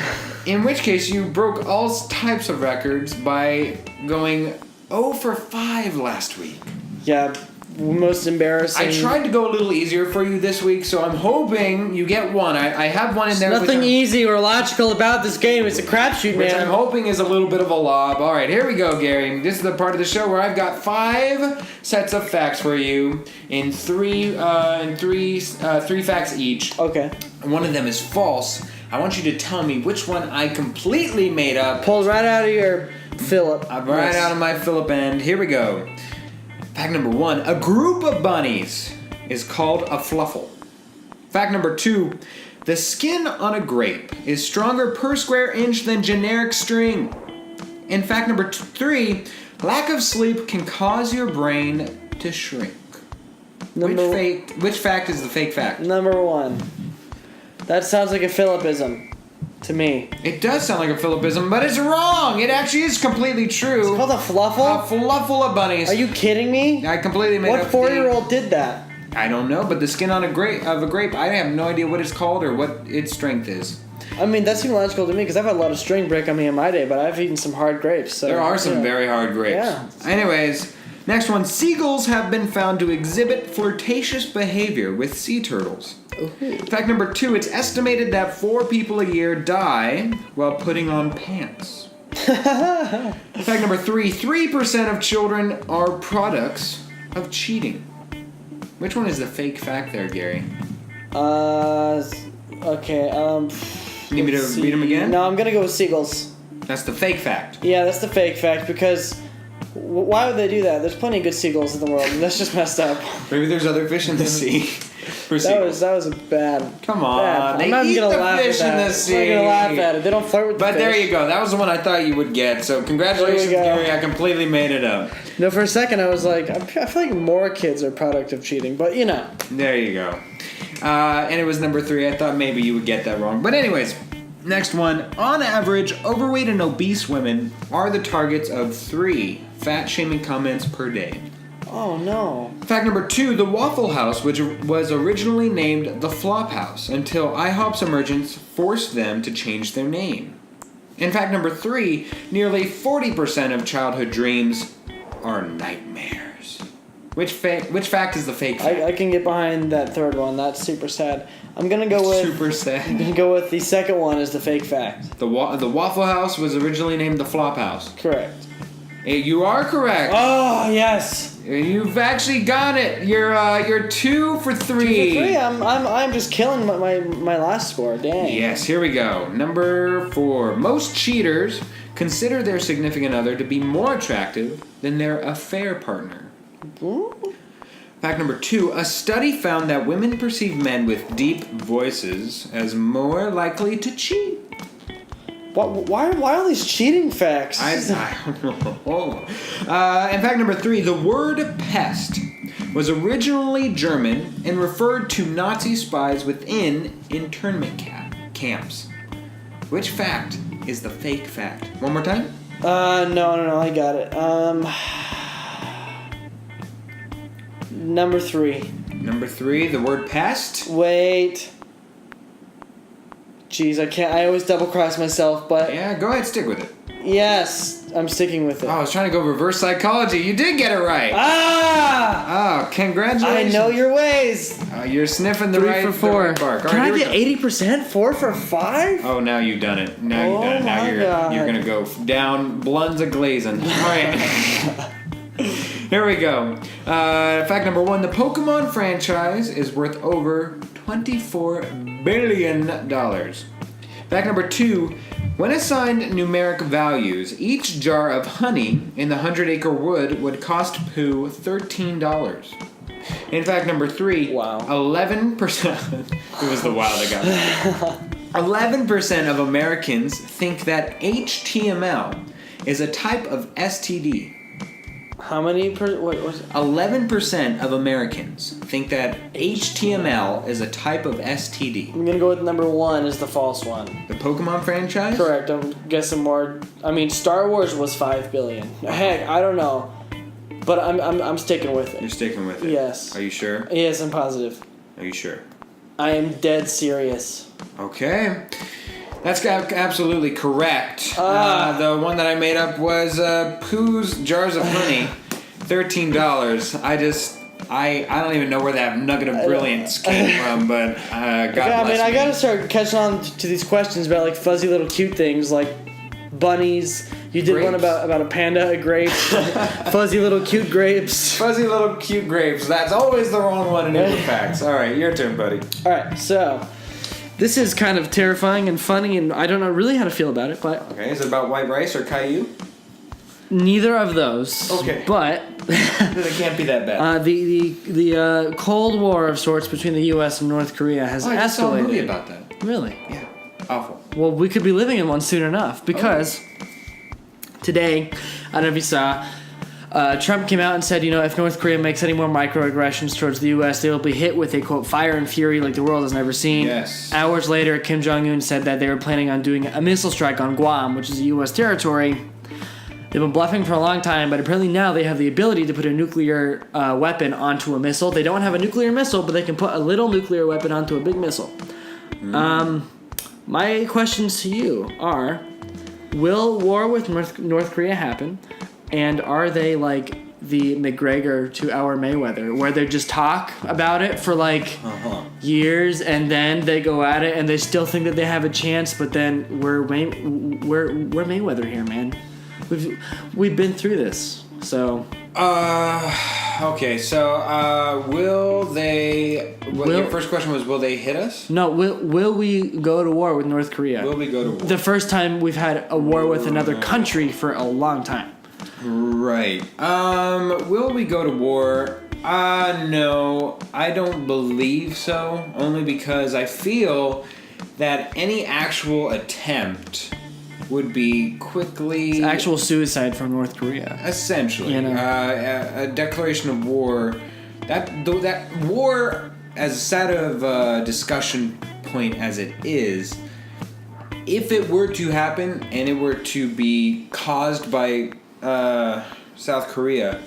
In which case, you broke all types of records by going 0 for 5 last week. Yeah, most embarrassing. I tried to go a little easier for you this week, so I'm hoping you get one. I have one in there. Nothing easy or logical about this game. It's a crapshoot, man. Which I'm hoping is a little bit of a lob. All right, here we go, Gary. This is the part of the show where I've got 5 sets of facts for you in three facts each. Okay. One of them is false. I want you to tell me which one I completely made up. Pulled right out of your Philip. Right out of my Philip end. Here we go. Fact number 1. A group of bunnies is called a fluffle. Fact number 2. The skin on a grape is stronger per square inch than generic string. And fact number 3. Lack of sleep can cause your brain to shrink. Which fact is the fake fact? Number 1. That sounds like a Philipism to me. It does sound like a Philipism, but it's wrong. It actually is completely true. It's called a fluffle? A fluffle of bunnies. Are you kidding me? I completely made up. What 4-year-old did that? I don't know, but the skin on a grape, I have no idea what it's called or what its strength is. I mean, that seemed logical to me because I've had a lot of string break on me in my day, but I've eaten some hard grapes. So, there are some very hard grapes. Yeah. Anyways, next one. Seagulls have been found to exhibit flirtatious behavior with sea turtles. Ooh. Fact number 2. It's estimated that 4 people a year die while putting on pants. Fact number 3. 3% of children are products of cheating. Which one is the fake fact there, Gary? Okay, You need me to read them again? No, I'm gonna go with seagulls. That's the fake fact. Yeah, that's the fake fact because Why would they do that? There's plenty of good seagulls in the world, and that's just messed up. Maybe there's other fish in the sea. That was a bad. Come on, bad. they I'm not eat gonna the laugh fish at in that. the sea. I'm not gonna laugh at it. They don't flirt with the But fish. there you go. That was the one I thought you would get. So congratulations, Gary. I completely made it up. No, for a second I was like, I feel like more kids are product of cheating, but you know. There you go. And it was number 3. I thought maybe you would get that wrong. But anyways, next one. On average, overweight and obese women are the targets of 3 fat-shaming comments per day. Oh, no. Fact number 2, the Waffle House, which was originally named the Flop House, until IHOP's emergence forced them to change their name. And fact number 3, nearly 40% of childhood dreams are nightmares. Which fact is the fake fact? I can get behind that third one. That's super sad. I'm gonna go with. Super sad. I'm gonna go with the second one as the fake fact. The Waffle House was originally named the Flop House. Correct. You are correct. Oh yes. You've actually got it. You're 2 for 3. 2 for 3. I'm just killing my last score. Dang. Yes. Here we go. Number 4. Most cheaters consider their significant other to be more attractive than their affair partner. Ooh. Fact number 2. A study found that women perceive men with deep voices as more likely to cheat. Why all these cheating facts? I don't know. And fact number 3, the word pest was originally German and referred to Nazi spies within internment camps. Which fact is the fake fact? One more time? No, I got it. Number 3. Number 3, the word pest? Wait. Jeez, I can't. I always double cross myself, but Yeah, go ahead, stick with it. yes, I'm sticking with it. Oh, I was trying to go reverse psychology. You did get it right. Ah! Oh, congratulations. I know your ways. You're sniffing the 3 right, for 4. the right bark. All Can right, I here we get go. 80%? 4 for 5? Oh, now you've done it. Now you've done it. Now my God. you're gonna go down blunts a glazing. All right. Here we go. Fact number 1: the Pokemon franchise is worth over $24 billion. Fact number 2: when assigned numeric values, each jar of honey in the 100-acre wood would cost Pooh $13. In fact number 3, Wow. 11%. It was the wow that got me. 11% of Americans think that HTML is a type of STD. How many what was it? 11% of Americans think that HTML is a type of STD. I'm gonna go with number 1 is the false one. The Pokemon franchise? Correct. I'm guessing more. I mean, Star Wars was 5 billion. Heck, I don't know, but I'm sticking with You're it. sticking with it? Yes. Are you sure? Yes, I'm positive. Are you sure? I am dead serious. Okay. That's absolutely correct. The one that I made up was Pooh's Jars of Honey, $13. I don't even know where that nugget of brilliance came from, but God bless me. I gotta start catching on to these questions about like fuzzy little cute things like bunnies. You did one Grapes. about a panda, a grape, fuzzy little cute grapes. Fuzzy little cute grapes. That's always the wrong one in Uber Facts. All right, your turn, buddy. All right, so this is kind of terrifying and funny, and I don't know really how to feel about it, but Okay, is it about white rice or Caillou? neither of those. Okay. But It can't be that bad. the Cold War of sorts between the U.S. and North Korea has I just saw a movie escalated. about that. Really? Yeah, awful. Well, we could be living in one soon enough because today, I don't know if you saw, Trump came out and said, if North Korea makes any more microaggressions towards the U.S., they will be hit with a, quote, fire and fury like the world has never seen. Yes. Hours later, Kim Jong-un said that they were planning on doing a missile strike on Guam, which is a U.S. territory. They've been bluffing for a long time, but apparently now they have the ability to put a nuclear weapon onto a missile. They don't have a nuclear missile, but they can put a little nuclear weapon onto a big missile. My questions to you are, will war with North Korea happen? And are they like the McGregor to our Mayweather, where they just talk about it for years, and then they go at it, and they still think that they have a chance, but then we're Mayweather here, man. We've been through this, so. Okay, so will they? Your first question was, will they hit us? No, will we go to war with North Korea? Will we go to war? The first time we've had a war with another country for a long time. Right. Will we go to war? No, I don't believe so. Only because I feel that any actual attempt would be quickly... It's actual suicide from North Korea. Essentially. You know? A declaration of war... That war, as sad of a discussion point as it is, if it were to happen and it were to be caused by South Korea...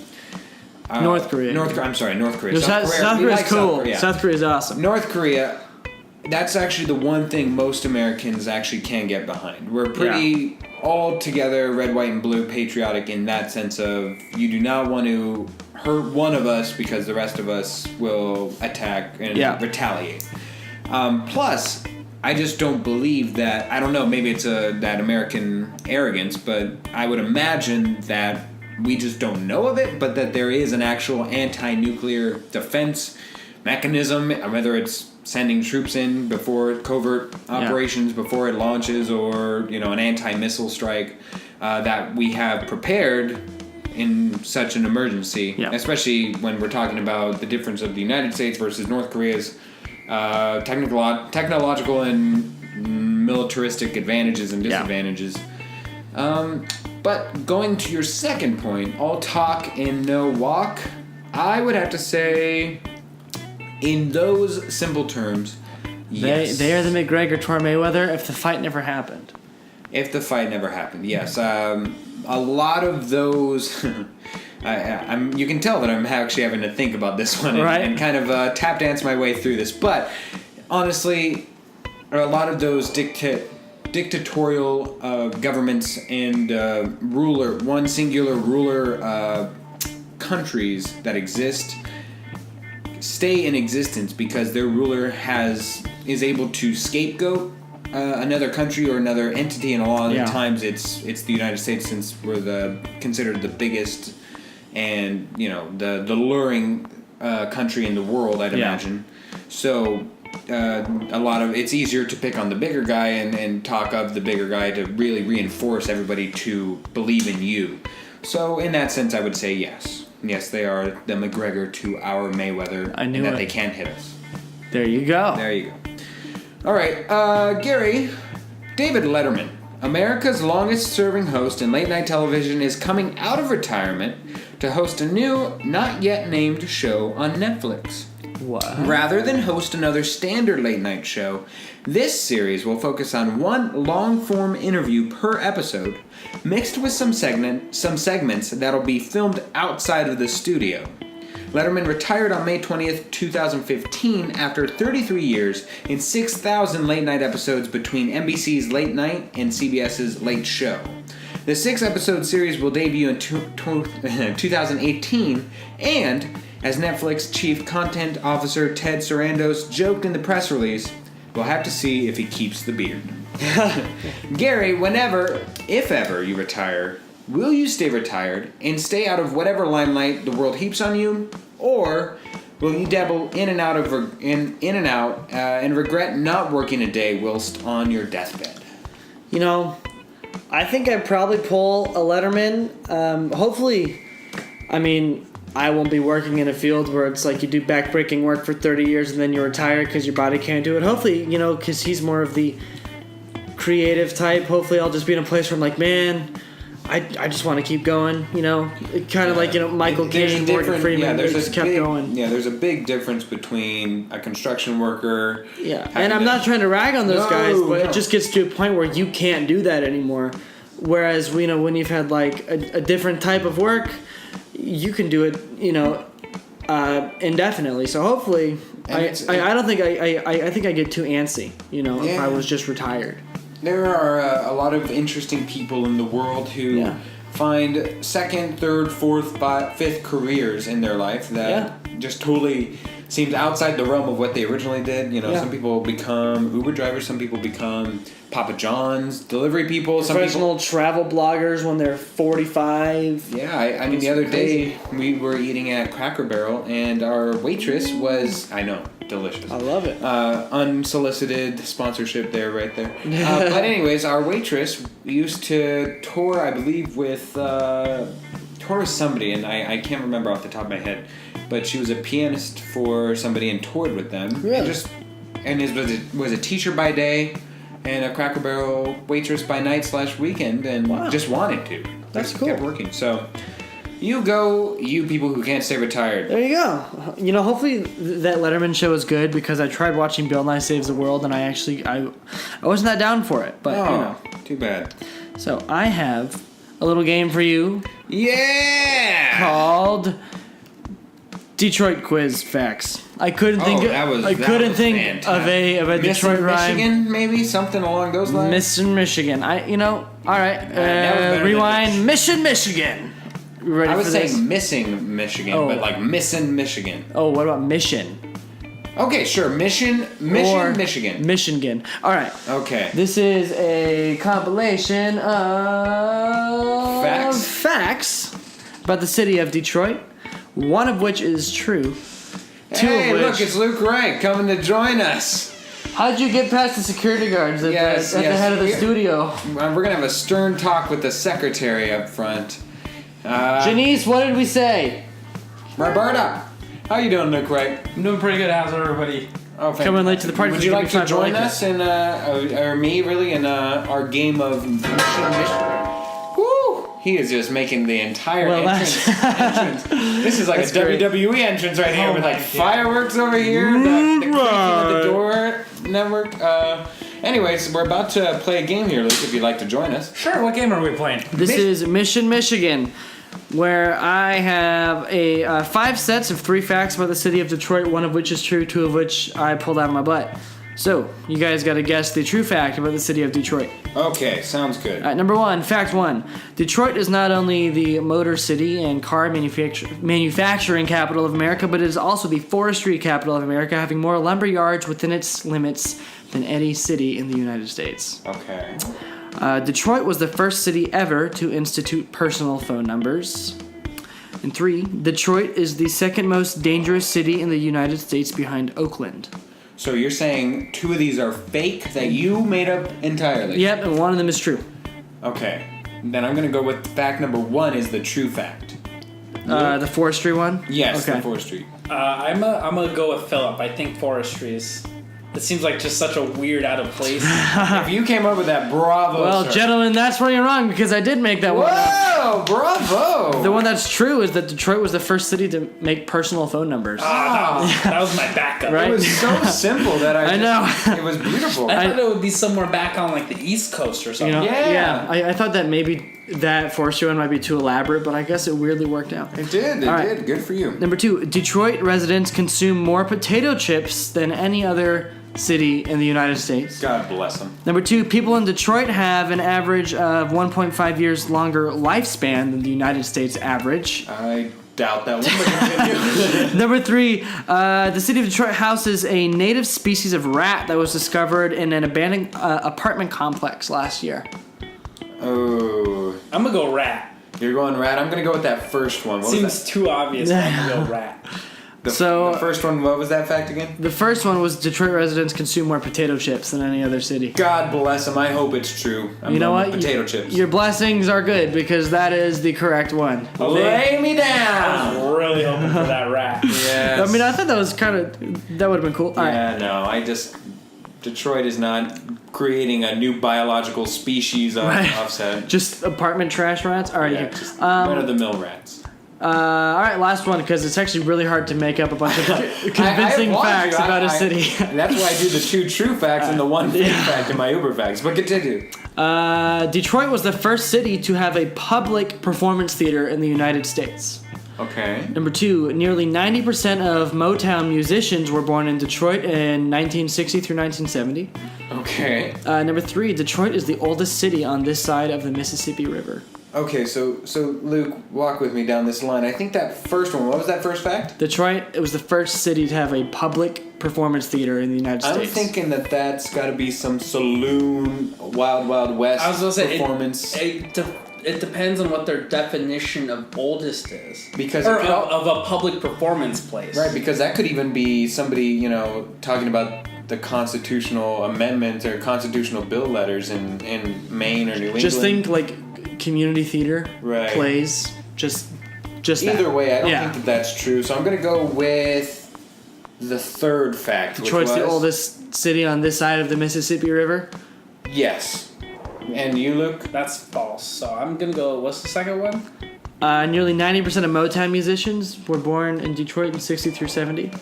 North Korea. I'm sorry, North Korea. No, South Korea's cool. South Korea's awesome. North Korea, that's actually the one thing most Americans actually can get behind. We're pretty all together, red, white, and blue, patriotic in that sense of you do not want to hurt one of us because the rest of us will attack and retaliate. Plus, I just don't believe that, I don't know, maybe it's that American arrogance, but I would imagine that we just don't know of it, but that there is an actual anti-nuclear defense mechanism, whether it's sending troops in before covert operations, before it launches, or an anti-missile strike, that we have prepared in such an emergency, especially when we're talking about the difference of the United States versus North Korea's technological and militaristic advantages and disadvantages. But going to your second point, all talk and no walk, I would have to say, in those simple terms, yes. They are the McGregor toward Mayweather if the fight never happened. If the fight never happened, yes. A lot of those... you can tell that I'm actually having to think about this one and kind of tap dance my way through this. But honestly, a lot of those dictatorial governments and one singular ruler countries that exist stay in existence because their ruler is able to scapegoat another country or another entity, and a lot of the times it's the United States, since we're considered the biggest and the luring country in the world, I'd imagine. So a lot of it's easier to pick on the bigger guy and talk of the bigger guy to really reinforce everybody to believe in you. So in that sense, I would say yes. Yes, they are the McGregor to our Mayweather. I knew that it. They can't hit us. There you go. There you go. All right, Gary, David Letterman, America's longest-serving host in late-night television, is coming out of retirement to host a new, not-yet-named show on Netflix. What? Rather than host another standard late-night show, this series will focus on one long-form interview per episode, mixed with some segments that'll be filmed outside of the studio. Letterman retired on May 20th, 2015 after 33 years and 6,000 late-night episodes between NBC's Late Night and CBS's Late Show. The 6-episode series will debut in 2018, and, as Netflix Chief Content Officer Ted Sarandos joked in the press release, we'll have to see if he keeps the beard. Gary, whenever, if ever, you retire, will you stay retired and stay out of whatever limelight the world heaps on you, or will you dabble in and out and regret not working a day whilst on your deathbed? I think I'd probably pull a Letterman. Hopefully, I won't be working in a field where it's like you do backbreaking work for 30 years and then you retire because your body can't do it. Hopefully, because he's more of the creative type, hopefully I'll just be in a place where I'm like, man, I just want to keep going, kind of like, Michael Caine, Morgan Freeman, they just kept going. Yeah, there's a big difference between a construction worker. Yeah, and I'm not trying to rag on those guys, but it just gets to a point where you can't do that anymore. Whereas, when you've had like a different type of work, you can do it, indefinitely. So hopefully, I don't think I think I get too antsy, if I was just retired. There are a lot of interesting people in the world who find second, third, fourth, fifth careers in their life that just totally seems outside the realm of what they originally did. You know, Yeah. some people become Uber drivers, some people become Papa John's delivery people, some Professional people. travel bloggers when they're 45. Yeah, I mean, the other day we were eating at Cracker Barrel, and our waitress was, I know, delicious. I love it. Unsolicited sponsorship there, right there. But anyways, our waitress used to tour, I believe, with somebody, and I can't remember off the top of my head, but she was a pianist for somebody and toured with them. Really? And was a teacher by day and a Cracker Barrel waitress by night / weekend, and just wanted to. That's Just cool. Kept working. So you go, you people who can't stay retired. There you go. You know, hopefully that Letterman show is good, because I tried watching Bill Nye Saves the World, and I wasn't that down for it. But you know, too bad. so I have a little game for you Yeah. called Detroit Quiz Facts. I couldn't think of fantastic. of a Detroit rhyme. Michigan, maybe something along those lines. Mission Michigan. All right. that was better than Rewind. Mission Michigan. You ready I was for this? saying missing Michigan, Oh. but like missing Michigan. Oh, what about Mission? Okay, sure. Mission, Or Michigan. Michigan. All right. Okay. This is a compilation of facts about the city of Detroit, one of which is true. Hey, of which, look, it's Luke Wright coming to join us. How'd you get past the security guards at the head of the studio? We're going to have a stern talk with the secretary up front. Janice, what did we say? Roberta, how you doing, Luke Wright? I'm doing pretty good. How's everybody? Oh, Coming late to the party. Would you like to join like us in, or me really, in our game of Mission? Woo! He is just making the entire entrance. This is like a great. WWE entrance right here Oh with my like God. fireworks over here, the creaking of the door network. Anyways, we're about to play a game here, Luke, if you'd like to join us. Sure. What game are we playing? This is Mission Michigan, where I have 5 sets of 3 facts about the city of Detroit, one of which is true, 2 of which I pulled out of my butt. So, you guys got to guess the true fact about the city of Detroit. Okay, sounds good. All right, number 1, fact 1. Detroit is not only the motor city and car manufacturing capital of America, but it is also the forestry capital of America, having more lumber yards within its limits than any city in the United States. Okay. Detroit was the first city ever to institute personal phone numbers. And 3, Detroit is the second most dangerous city in the United States behind Oakland. So you're saying 2 of these are fake that you made up entirely? Yep, and one of them is true. Okay. Then I'm going to go with fact number 1 is the true fact. The forestry one? Yes, Okay. the forestry. I'm gonna go with Philip. I think forestry is. It seems like just such a weird out of place. If you came up with that, bravo, Well, sir. gentlemen, that's where you're wrong, because I did make that one up. Whoa, bravo! The one that's true is that Detroit was the first city to make personal phone numbers. That was my backup. Right? It was so simple that I know. It was beautiful. I thought it would be somewhere back on like the East Coast or You something. know? Yeah. I thought that maybe that forestry one might be too elaborate, but I guess it weirdly worked out. It did. It All right. did. Good for you. Number 2, Detroit residents consume more potato chips than any other city in the United States. God bless them. Number 2, people in Detroit have an average of 1.5 years longer lifespan than the United States average. I doubt that one, but continue. Number 3, the city of Detroit houses a native species of rat that was discovered in an abandoned apartment complex last year. Oh, I'm gonna go rat. you're going rat. I'm going to go with that first one. What was Seems too obvious. But I'm gonna go rat. the so- first one, what was that fact again? The first one was Detroit residents consume more potato chips than any other city. God bless them. I hope it's true. I'm You know going what? with potato chips. Your blessings are good, because that is the correct one. Lay me I down. was really hoping for that rat. Yes. I mean, I thought that was that would have been cool. All right. Yeah, no, Detroit is not creating a new biological species of offset. Just apartment trash rats? Alright, Yeah, just run-of-the-mill rats. alright, last one, because it's actually really hard to make up a bunch of convincing I facts about a city. That's why I do the 2 true facts and the 1 fake fact in my Uber facts. But continue. Detroit was the first city to have a public performance theater in the United States. Okay. Number 2, nearly 90% of Motown musicians were born in Detroit in 1960 through 1970. Okay. Number 3, Detroit is the oldest city on this side of the Mississippi River. Okay, so Luke, walk with me down this line. I think that first one. What was that first fact? Detroit, it was the first city to have a public performance theater in the United States. I'm thinking that's got to be some saloon, Wild West I was gonna say performance. It depends on what their definition of oldest is, Because of a public performance place. Right, because that could even be somebody, talking about the constitutional amendments or constitutional bill letters in Maine or New England. Just think like community theater plays. Just either that. way, I don't think that's true. So I'm going to go with the third fact. Detroit's the oldest city on this side of the Mississippi River. Yes. And you, Luke? That's false. So I'm gonna go. What's the second one? Nearly 90% of Motown musicians were born in Detroit in 60 through 70.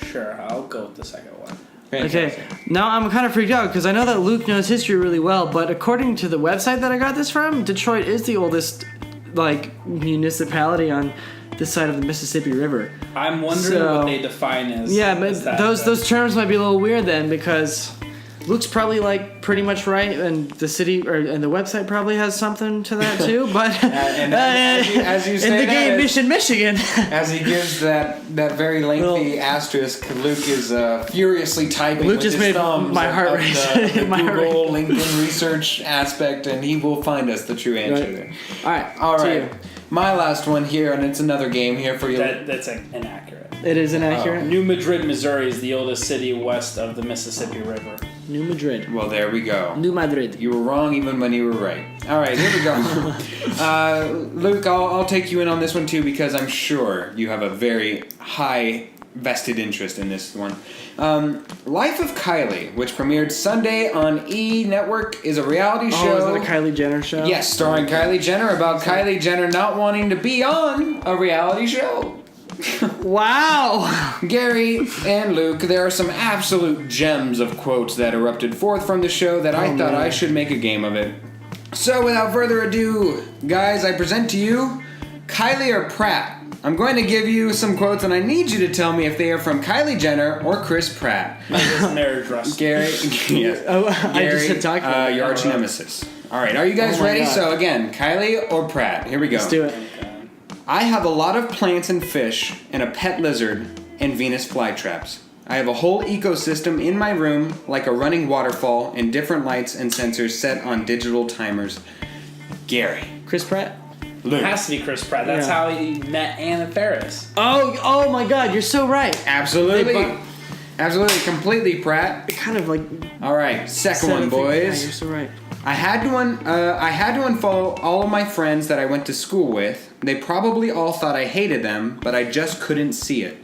Sure, I'll go with the second one. Okay, now I'm kind of freaked out because I know that Luke knows history really well, but according to the website that I got this from, Detroit is the oldest, municipality on this side of the Mississippi River. I'm wondering what they define as. Yeah, but those terms might be a little weird then, because Luke's probably pretty much right, and the city and the website probably has something to that too. But as you say, in the game Mission, Michigan, as he gives that very lengthy asterisk, Luke is furiously typing. Luke with just his made thumbs my heart race. The My heart Google LinkedIn research aspect, and he will find us the true answer there. All right. My last one here, and it's another game here for you. That's inaccurate. It is inaccurate. New Madrid, Missouri is the oldest city west of the Mississippi River. New Madrid. Well, there we go. New Madrid. You were wrong even when you were right. All right, here we go. Luke, I'll take you in on this one too, because I'm sure you have a very high vested interest in this one. Life of Kylie, which premiered Sunday on E! Network, is a reality show. Oh, is it a Kylie Jenner show? Yes, starring Kylie Jenner, about Kylie Jenner not wanting to be on a reality show. Wow! Gary and Luke, there are some absolute gems of quotes that erupted forth from the show that I thought I should make a game of it. So without further ado, guys, I present to you Kylie or Pratt. I'm going to give you some quotes, and I need you to tell me if they are from Kylie Jenner or Chris Pratt. Marriage Russ. Gary, yes. Gary, I just had talked about your arch nemesis. All right, are you guys ready? God. So again, Kylie or Pratt. Here we go. Let's do it. I have a lot of plants and fish and a pet lizard and Venus flytraps. I have a whole ecosystem in my room, like a running waterfall, and different lights and sensors set on digital timers. Gary. Chris Pratt? It has to be Chris Pratt. That's how he met Anna Faris. Oh my God, you're so right. Absolutely. Absolutely, completely Pratt. Kind of like. All right, second one, boys. Yeah, you're so right. I had to unfollow all of my friends that I went to school with. They probably all thought I hated them, but I just couldn't see it.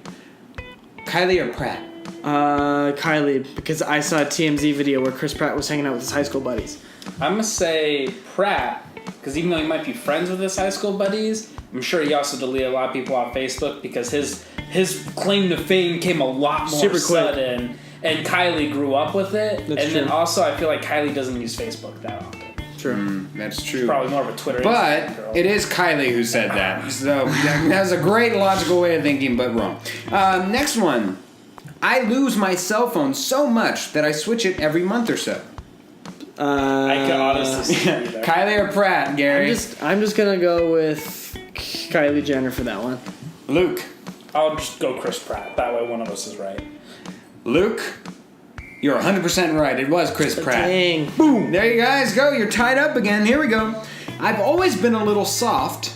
Kylie or Pratt? Kylie, because I saw a TMZ video where Chris Pratt was hanging out with his high school buddies. I'm gonna say Pratt, because even though he might be friends with his high school buddies, I'm sure he also deleted a lot of people off Facebook because his claim to fame came a lot more super sudden. And Kylie grew up with it. That's then also, I feel like Kylie doesn't use Facebook that often. True. That's true. She's probably more of a Twitter But girl. it is Kylie who said that. So that's a great logical way of thinking, but wrong. Next one. I lose my cell phone so much that I switch it every month or so. I can honestly see either. Kylie or Pratt, Gary? I'm just gonna go with Kylie Jenner for that one. Luke. I'll just go Chris Pratt. That way one of us is right. Luke, you're 100% right. It was Chris Pratt. Dang. Boom. There you guys go. You're tied up again. Here we go. I've always been a little soft.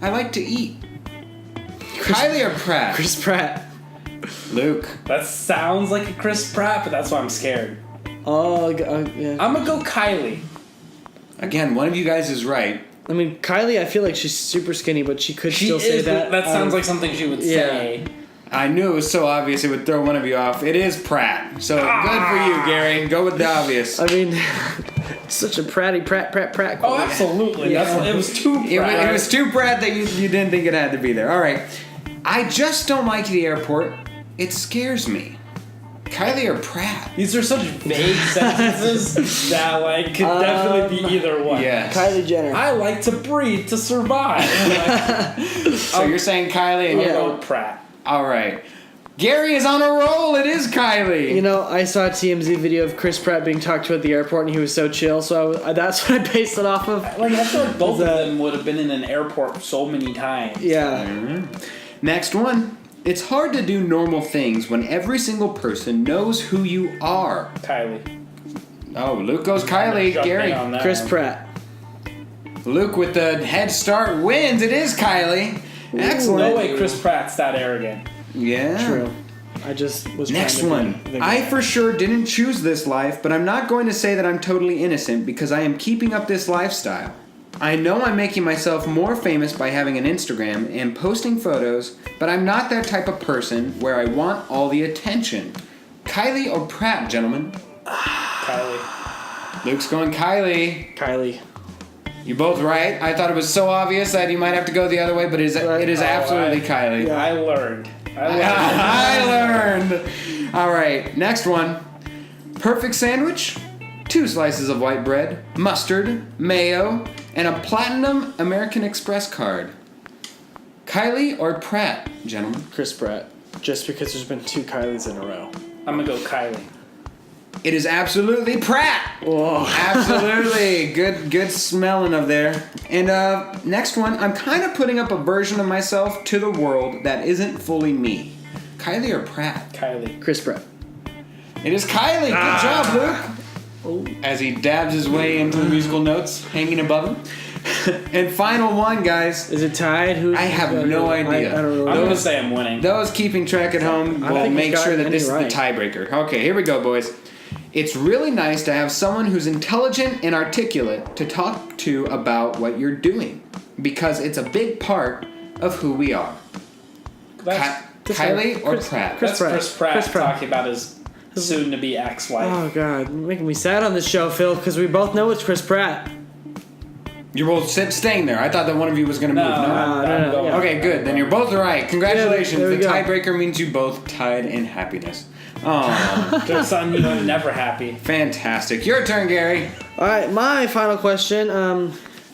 I like to eat. Kylie or Pratt? Chris Pratt. Luke. That sounds like a Chris Pratt, but that's why I'm scared. Oh, yeah. I'm gonna go Kylie. Again, one of you guys is right. I mean, Kylie, I feel like she's super skinny, but she could still say that. That sounds like something she would say. I knew it was so obvious it would throw one of you off. It is Pratt. So good for you, Gary. Go with the obvious. I mean, such a Pratt quote. Oh, absolutely. Yeah. It was too Pratt. It was too Pratt that you didn't think it had to be there. All right. I just don't like the airport. It scares me. Kylie or Pratt? These are such vague sentences that could definitely be either one. Yes. Kylie Jenner. I like to breathe to survive. So you're saying Kylie and I'll go Pratt. All right. Gary is on a roll. It is Kylie. You know, I saw a TMZ video of Chris Pratt being talked to at the airport, and he was so chill. So that's what I based it off of. Like, I feel like both of them would have been in an airport so many times. Yeah. Next one. It's hard to do normal things when every single person knows who you are. Kylie. Oh, Luke goes Kylie. Gary. Chris Pratt. Luke with the head start wins. It is Kylie. Excellent. No way Chris Pratt's that arrogant. Yeah. True. I just was Next trying one. to be I for sure didn't choose this life, but I'm not going to say that I'm totally innocent because I am keeping up this lifestyle. I know I'm making myself more famous by having an Instagram and posting photos, but I'm not that type of person where I want all the attention. Kylie or Pratt, gentlemen? Kylie. Luke's going Kylie. Kylie. You're both right. I thought it was so obvious that you might have to go the other way, but it is absolutely Kylie. Yeah. I learned. I learned. All right, next one. Perfect sandwich, 2 slices of white bread, mustard, mayo, and a platinum American Express card. Kylie or Pratt, gentlemen? Chris Pratt. Just because there's been 2 Kylies in a row. I'm gonna go Kylie. It is absolutely Pratt. Whoa. Absolutely. Good smelling of there. And next one, I'm kind of putting up a version of myself to the world that isn't fully me. Kylie or Pratt? Kylie. Chris Pratt. It is Kylie. Good job, Luke. As he dabs his way into the musical notes hanging above him. And final one, guys. Is it tied? I have no idea. I don't know. I'm gonna say I'm winning. Those keeping track at home will think make he's sure got that this is any the tiebreaker. Okay, here we go, boys. It's really nice to have someone who's intelligent and articulate to talk to about what you're doing, because it's a big part of who we are. Kylie or Pratt? That's Chris Pratt talking about his soon-to-be ex-wife. Oh, God. You're making me sad on this show, Phil, because we both know it's Chris Pratt. You're both staying there. I thought that one of you was going to move. No. Yeah. Okay, good. Then you're both right. Congratulations. Yeah, the tiebreaker means you both tied in happiness. Oh, Good son, you are never happy. fantastic. Your turn, Gary. All right, my final question.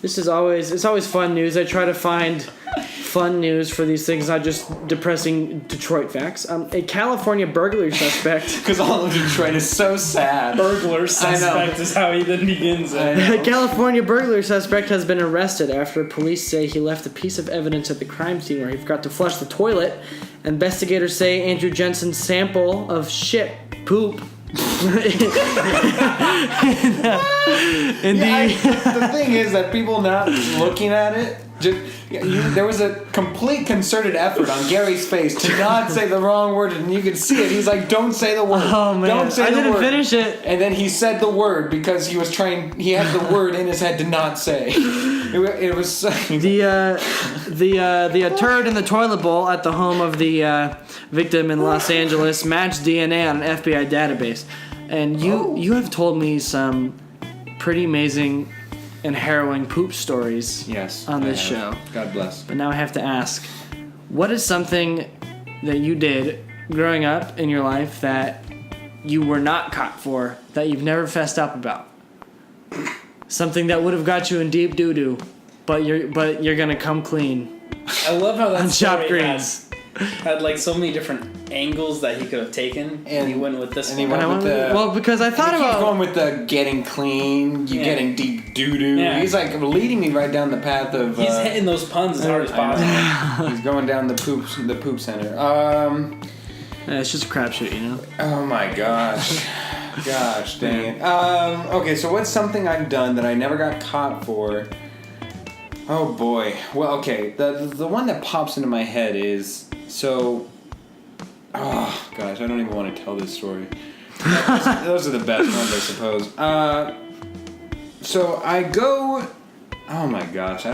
It's always fun news. I try to find fun news for these things, not just depressing Detroit facts. A California burglary suspect. Because all of Detroit is so sad. Burglar suspect is how he then begins it. A California burglary suspect has been arrested after police say he left a piece of evidence at the crime scene where he forgot to flush the toilet. Investigators say Andrew Jensen's sample of poop. The thing is that people not looking at it, there was a complete concerted effort on Gary's face to not say the wrong word, and you could see it. He's like, "Don't say the word. Oh man, Don't say I the didn't word." finish it. And then he said the word because he was trying. He had the word in his head to not say. It was the turd in the toilet bowl at the home of the victim in Los Angeles matched DNA on an FBI database, and you have told me some pretty amazing and harrowing poop stories. Yes, on this show. God bless. But now I have to ask, what is something that you did growing up in your life that you were not caught for, that you've never fessed up about? Something that would have got you in deep doo-doo, but you're gonna come clean. I love how that on chopped story greens. had like so many different angles that he could have taken, and he went with this one. Because I thought about going with the getting clean, getting deep doo doo. Yeah. He's like leading me right down the path of. He's hitting those puns as hard as possible. He's going down the poop center. it's just a crapshoot, you know. Oh my gosh. Gosh dang it. Okay, so what's something I've done that I never got caught for? Oh boy. Well, okay. The one that pops into my head is so. Oh gosh, I don't even want to tell this story. Those are the best ones, I suppose. So I go. Oh my gosh, I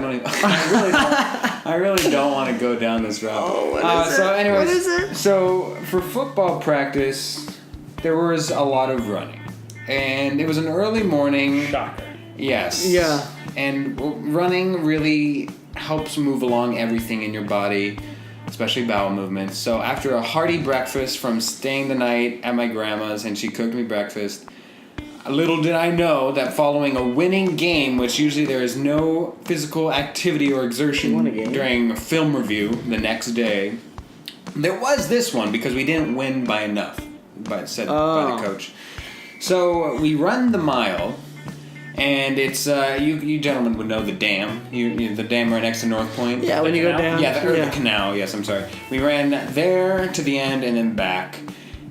really don't want to go down this route. Oh, Anyways, what is it? So for football practice, there was a lot of running, and it was an early morning. Shocker. Yes. Yeah. And running really helps move along everything in your body, especially bowel movements. So after a hearty breakfast from staying the night at my grandma's, and she cooked me breakfast, little did I know that following a winning game, which usually there is no physical activity or exertion during film review the next day, There was this one because we didn't win by enough, by the coach. So we run the mile, and it's you gentlemen would know the dam. The dam right next to North Point. Yeah, when you go down. Yeah, the canal. Yes, I'm sorry. We ran there to the end and then back.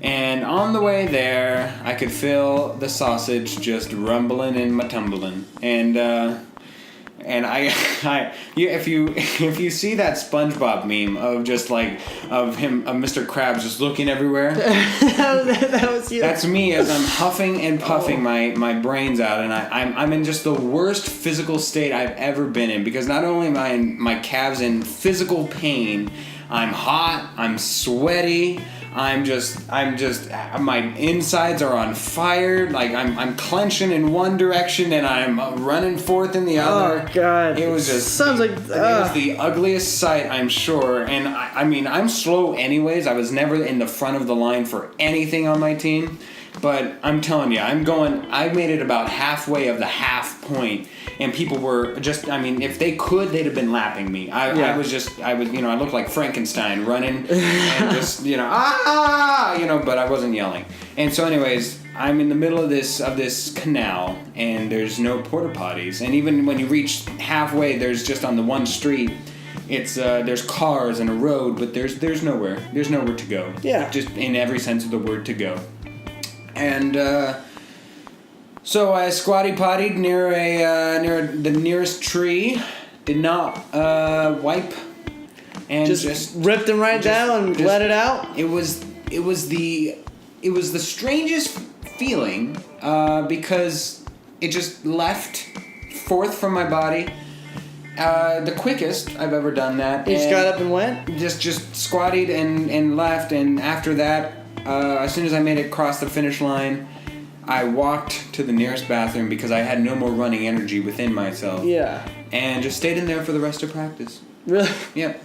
And on the way there, I could feel the sausage just rumbling and tumbling. And if you see that SpongeBob meme of just like of Mr. Krabs just looking everywhere, that was you. That's me as I'm huffing and puffing my brains out, and I'm in just the worst physical state I've ever been in, because not only am I in my calves in physical pain, I'm hot, I'm sweaty. I'm just, my insides are on fire. Like I'm clenching in one direction and I'm running forth in the other. Oh God! It was just sounds like it was the ugliest sight, I'm sure. And I mean, I'm slow anyways. I was never in the front of the line for anything on my team. But I'm telling you, I made it about halfway of the half point, and people were just, I mean, if they could, they'd have been lapping me. I looked like Frankenstein running, and just, but I wasn't yelling. And so anyways, I'm in the middle of this canal, and there's no porta potties, and even when you reach halfway, there's just on the one street, it's there's cars and a road, but there's nowhere to go. Yeah. Just in every sense of the word, to go. And so I squatty pottied near the nearest tree. Did not wipe, and just ripped him right down and let it out. It was the strangest feeling because it just left forth from my body. The quickest I've ever done that. You just got up and went? Just squatted and left, and after that, as soon as I made it across the finish line, I walked to the nearest bathroom because I had no more running energy within myself. Yeah. And just stayed in there for the rest of practice. Really? Yep.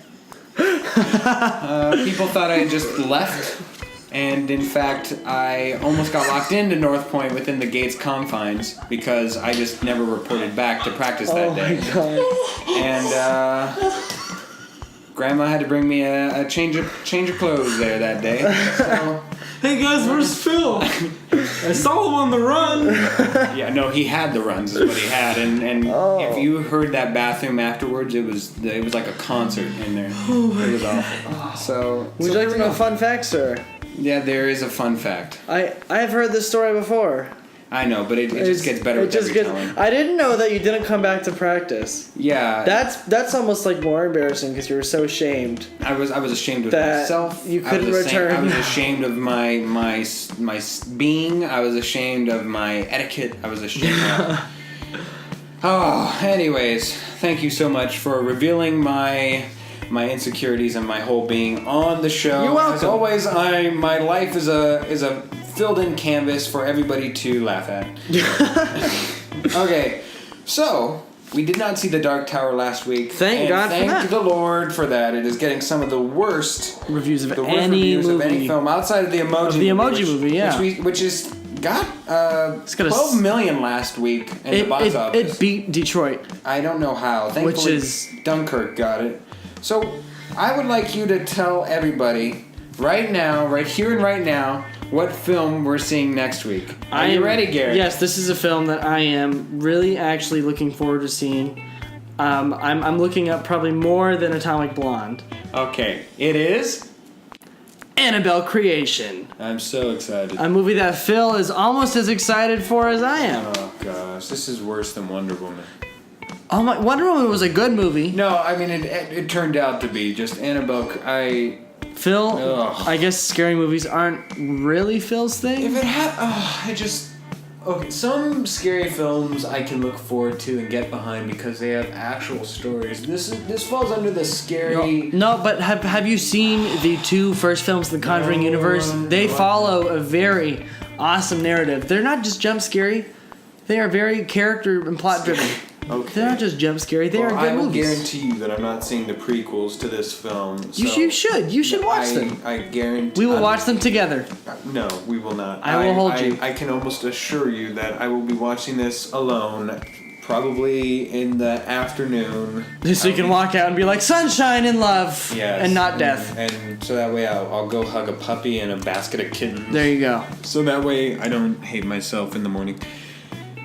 People thought I had just left, and in fact, I almost got locked into North Point within the gate's confines because I just never reported back to practice that day. Oh my God. And Grandma had to bring me a change of clothes there that day. So, hey guys, where's Phil? I saw him on the run. Yeah, no, he had the runs is what he had, and if you heard that bathroom afterwards, it was like a concert in there. It was awful. So, would you like to know a fun fact, sir? Yeah, there is a fun fact. I've heard this story before. I know, but it just gets better with every telling. I didn't know that you didn't come back to practice. Yeah. That's almost like more embarrassing because you were so ashamed. I was ashamed of that myself. You couldn't return. I was ashamed of my being. I was ashamed of my etiquette. I was ashamed of... Oh, anyways, thank you so much for revealing my insecurities and my whole being on the show. You're welcome. As always, my life is a filled-in canvas for everybody to laugh at. Okay, so we did not see The Dark Tower last week. Thank God for that. Thank the Lord for that. It is getting some of the worst reviews of of any film outside of the Emoji movie. Yeah. Which is got it's got 12 million last week in the box office. It beat Detroit. I don't know how. Thankfully, Dunkirk got it. So I would like you to tell everybody right now, right here and right now, what film we're seeing next week. Are you ready, Garrett? Yes, this is a film that I am really actually looking forward to seeing. I'm looking up probably more than Atomic Blonde. Okay, it is Annabelle Creation. I'm so excited. A movie that Phil is almost as excited for as I am. Oh gosh, this is worse than Wonder Woman. Oh my! Wonder Woman was a good movie. No, I mean it turned out to be just Annabelle. Phil, Ugh. I guess scary movies aren't really Phil's thing. If it had, okay. Some scary films I can look forward to and get behind because they have actual stories. This falls under the scary. No, but have you seen the two first films in the Conjuring universe? They follow a very awesome narrative. They're not just jump scary; they are very character and plot driven. Okay. They're not just jump scary. They are good I will movies. guarantee you that I'm not seeing the prequels to this film. So You should. You should watch them. I guarantee. We will watch them together. No, we will not. I will hold you. I can almost assure you that I will be watching this alone, probably in the afternoon. So you can walk out and be like, sunshine and love, Yes. and not death. And so that way I'll go hug a puppy and a basket of kittens. There you go. So that way I don't hate myself in the morning.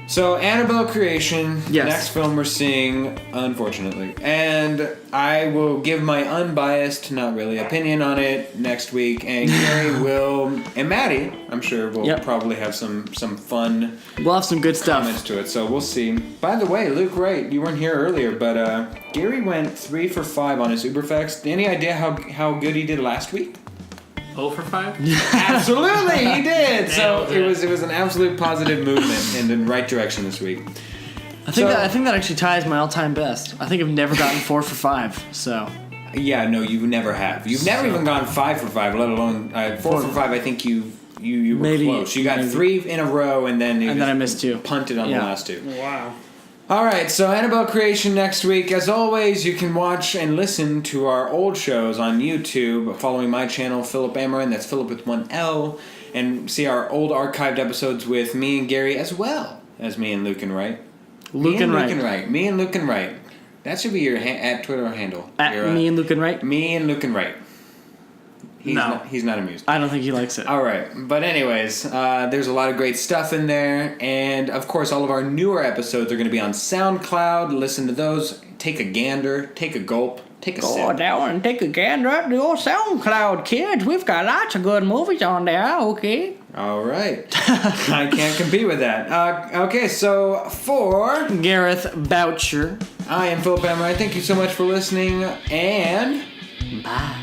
So Annabelle Creation, Yes. next film we're seeing, unfortunately. And I will give my unbiased, not really, opinion on it next week. And Gary will, and Maddie, I'm sure, will probably have some fun We'll have some good comments stuff. to it. So we'll see. By the way, Luke Wright, you weren't here earlier, but Gary went 3 for 5 on his Uberfex. Any idea how good he did last week? 0 for 5? Absolutely, he did. So Nailed it was an absolute positive movement in the right direction this week. I think that actually ties my all-time best. I think I've never gotten 4 for 5. So Yeah, no, you never have. You've never even gone 5 for 5, let alone 4 for 5. I think you were Maybe- close. You got maybe. 3 in a row, and then I missed 2. punted on the last 2. Wow. All right, so Annabelle Creation next week. As always, you can watch and listen to our old shows on YouTube, following my channel, Philip Amerine, that's Philip with 1 L, and see our old archived episodes with me and Gary, as well as me and Luke and Wright. Luke and Wright. Me and Luke and Wright. That should be your at Twitter handle. Me and Luke and Wright? Me and Luke and Wright. No. He's not amused. I don't think he likes it. All right, but anyways, there's a lot of great stuff in there, and of course, all of our newer episodes are going to be on SoundCloud. Listen to those. Take a gander. Take a gulp. Take a Go sip. down and take a gander at the old SoundCloud, kids. We've got lots of good movies on there, okay? All right, I can't compete with that. Okay, so for Gareth Boucher. I am Philip Amerine. Thank you so much for listening, and Bye.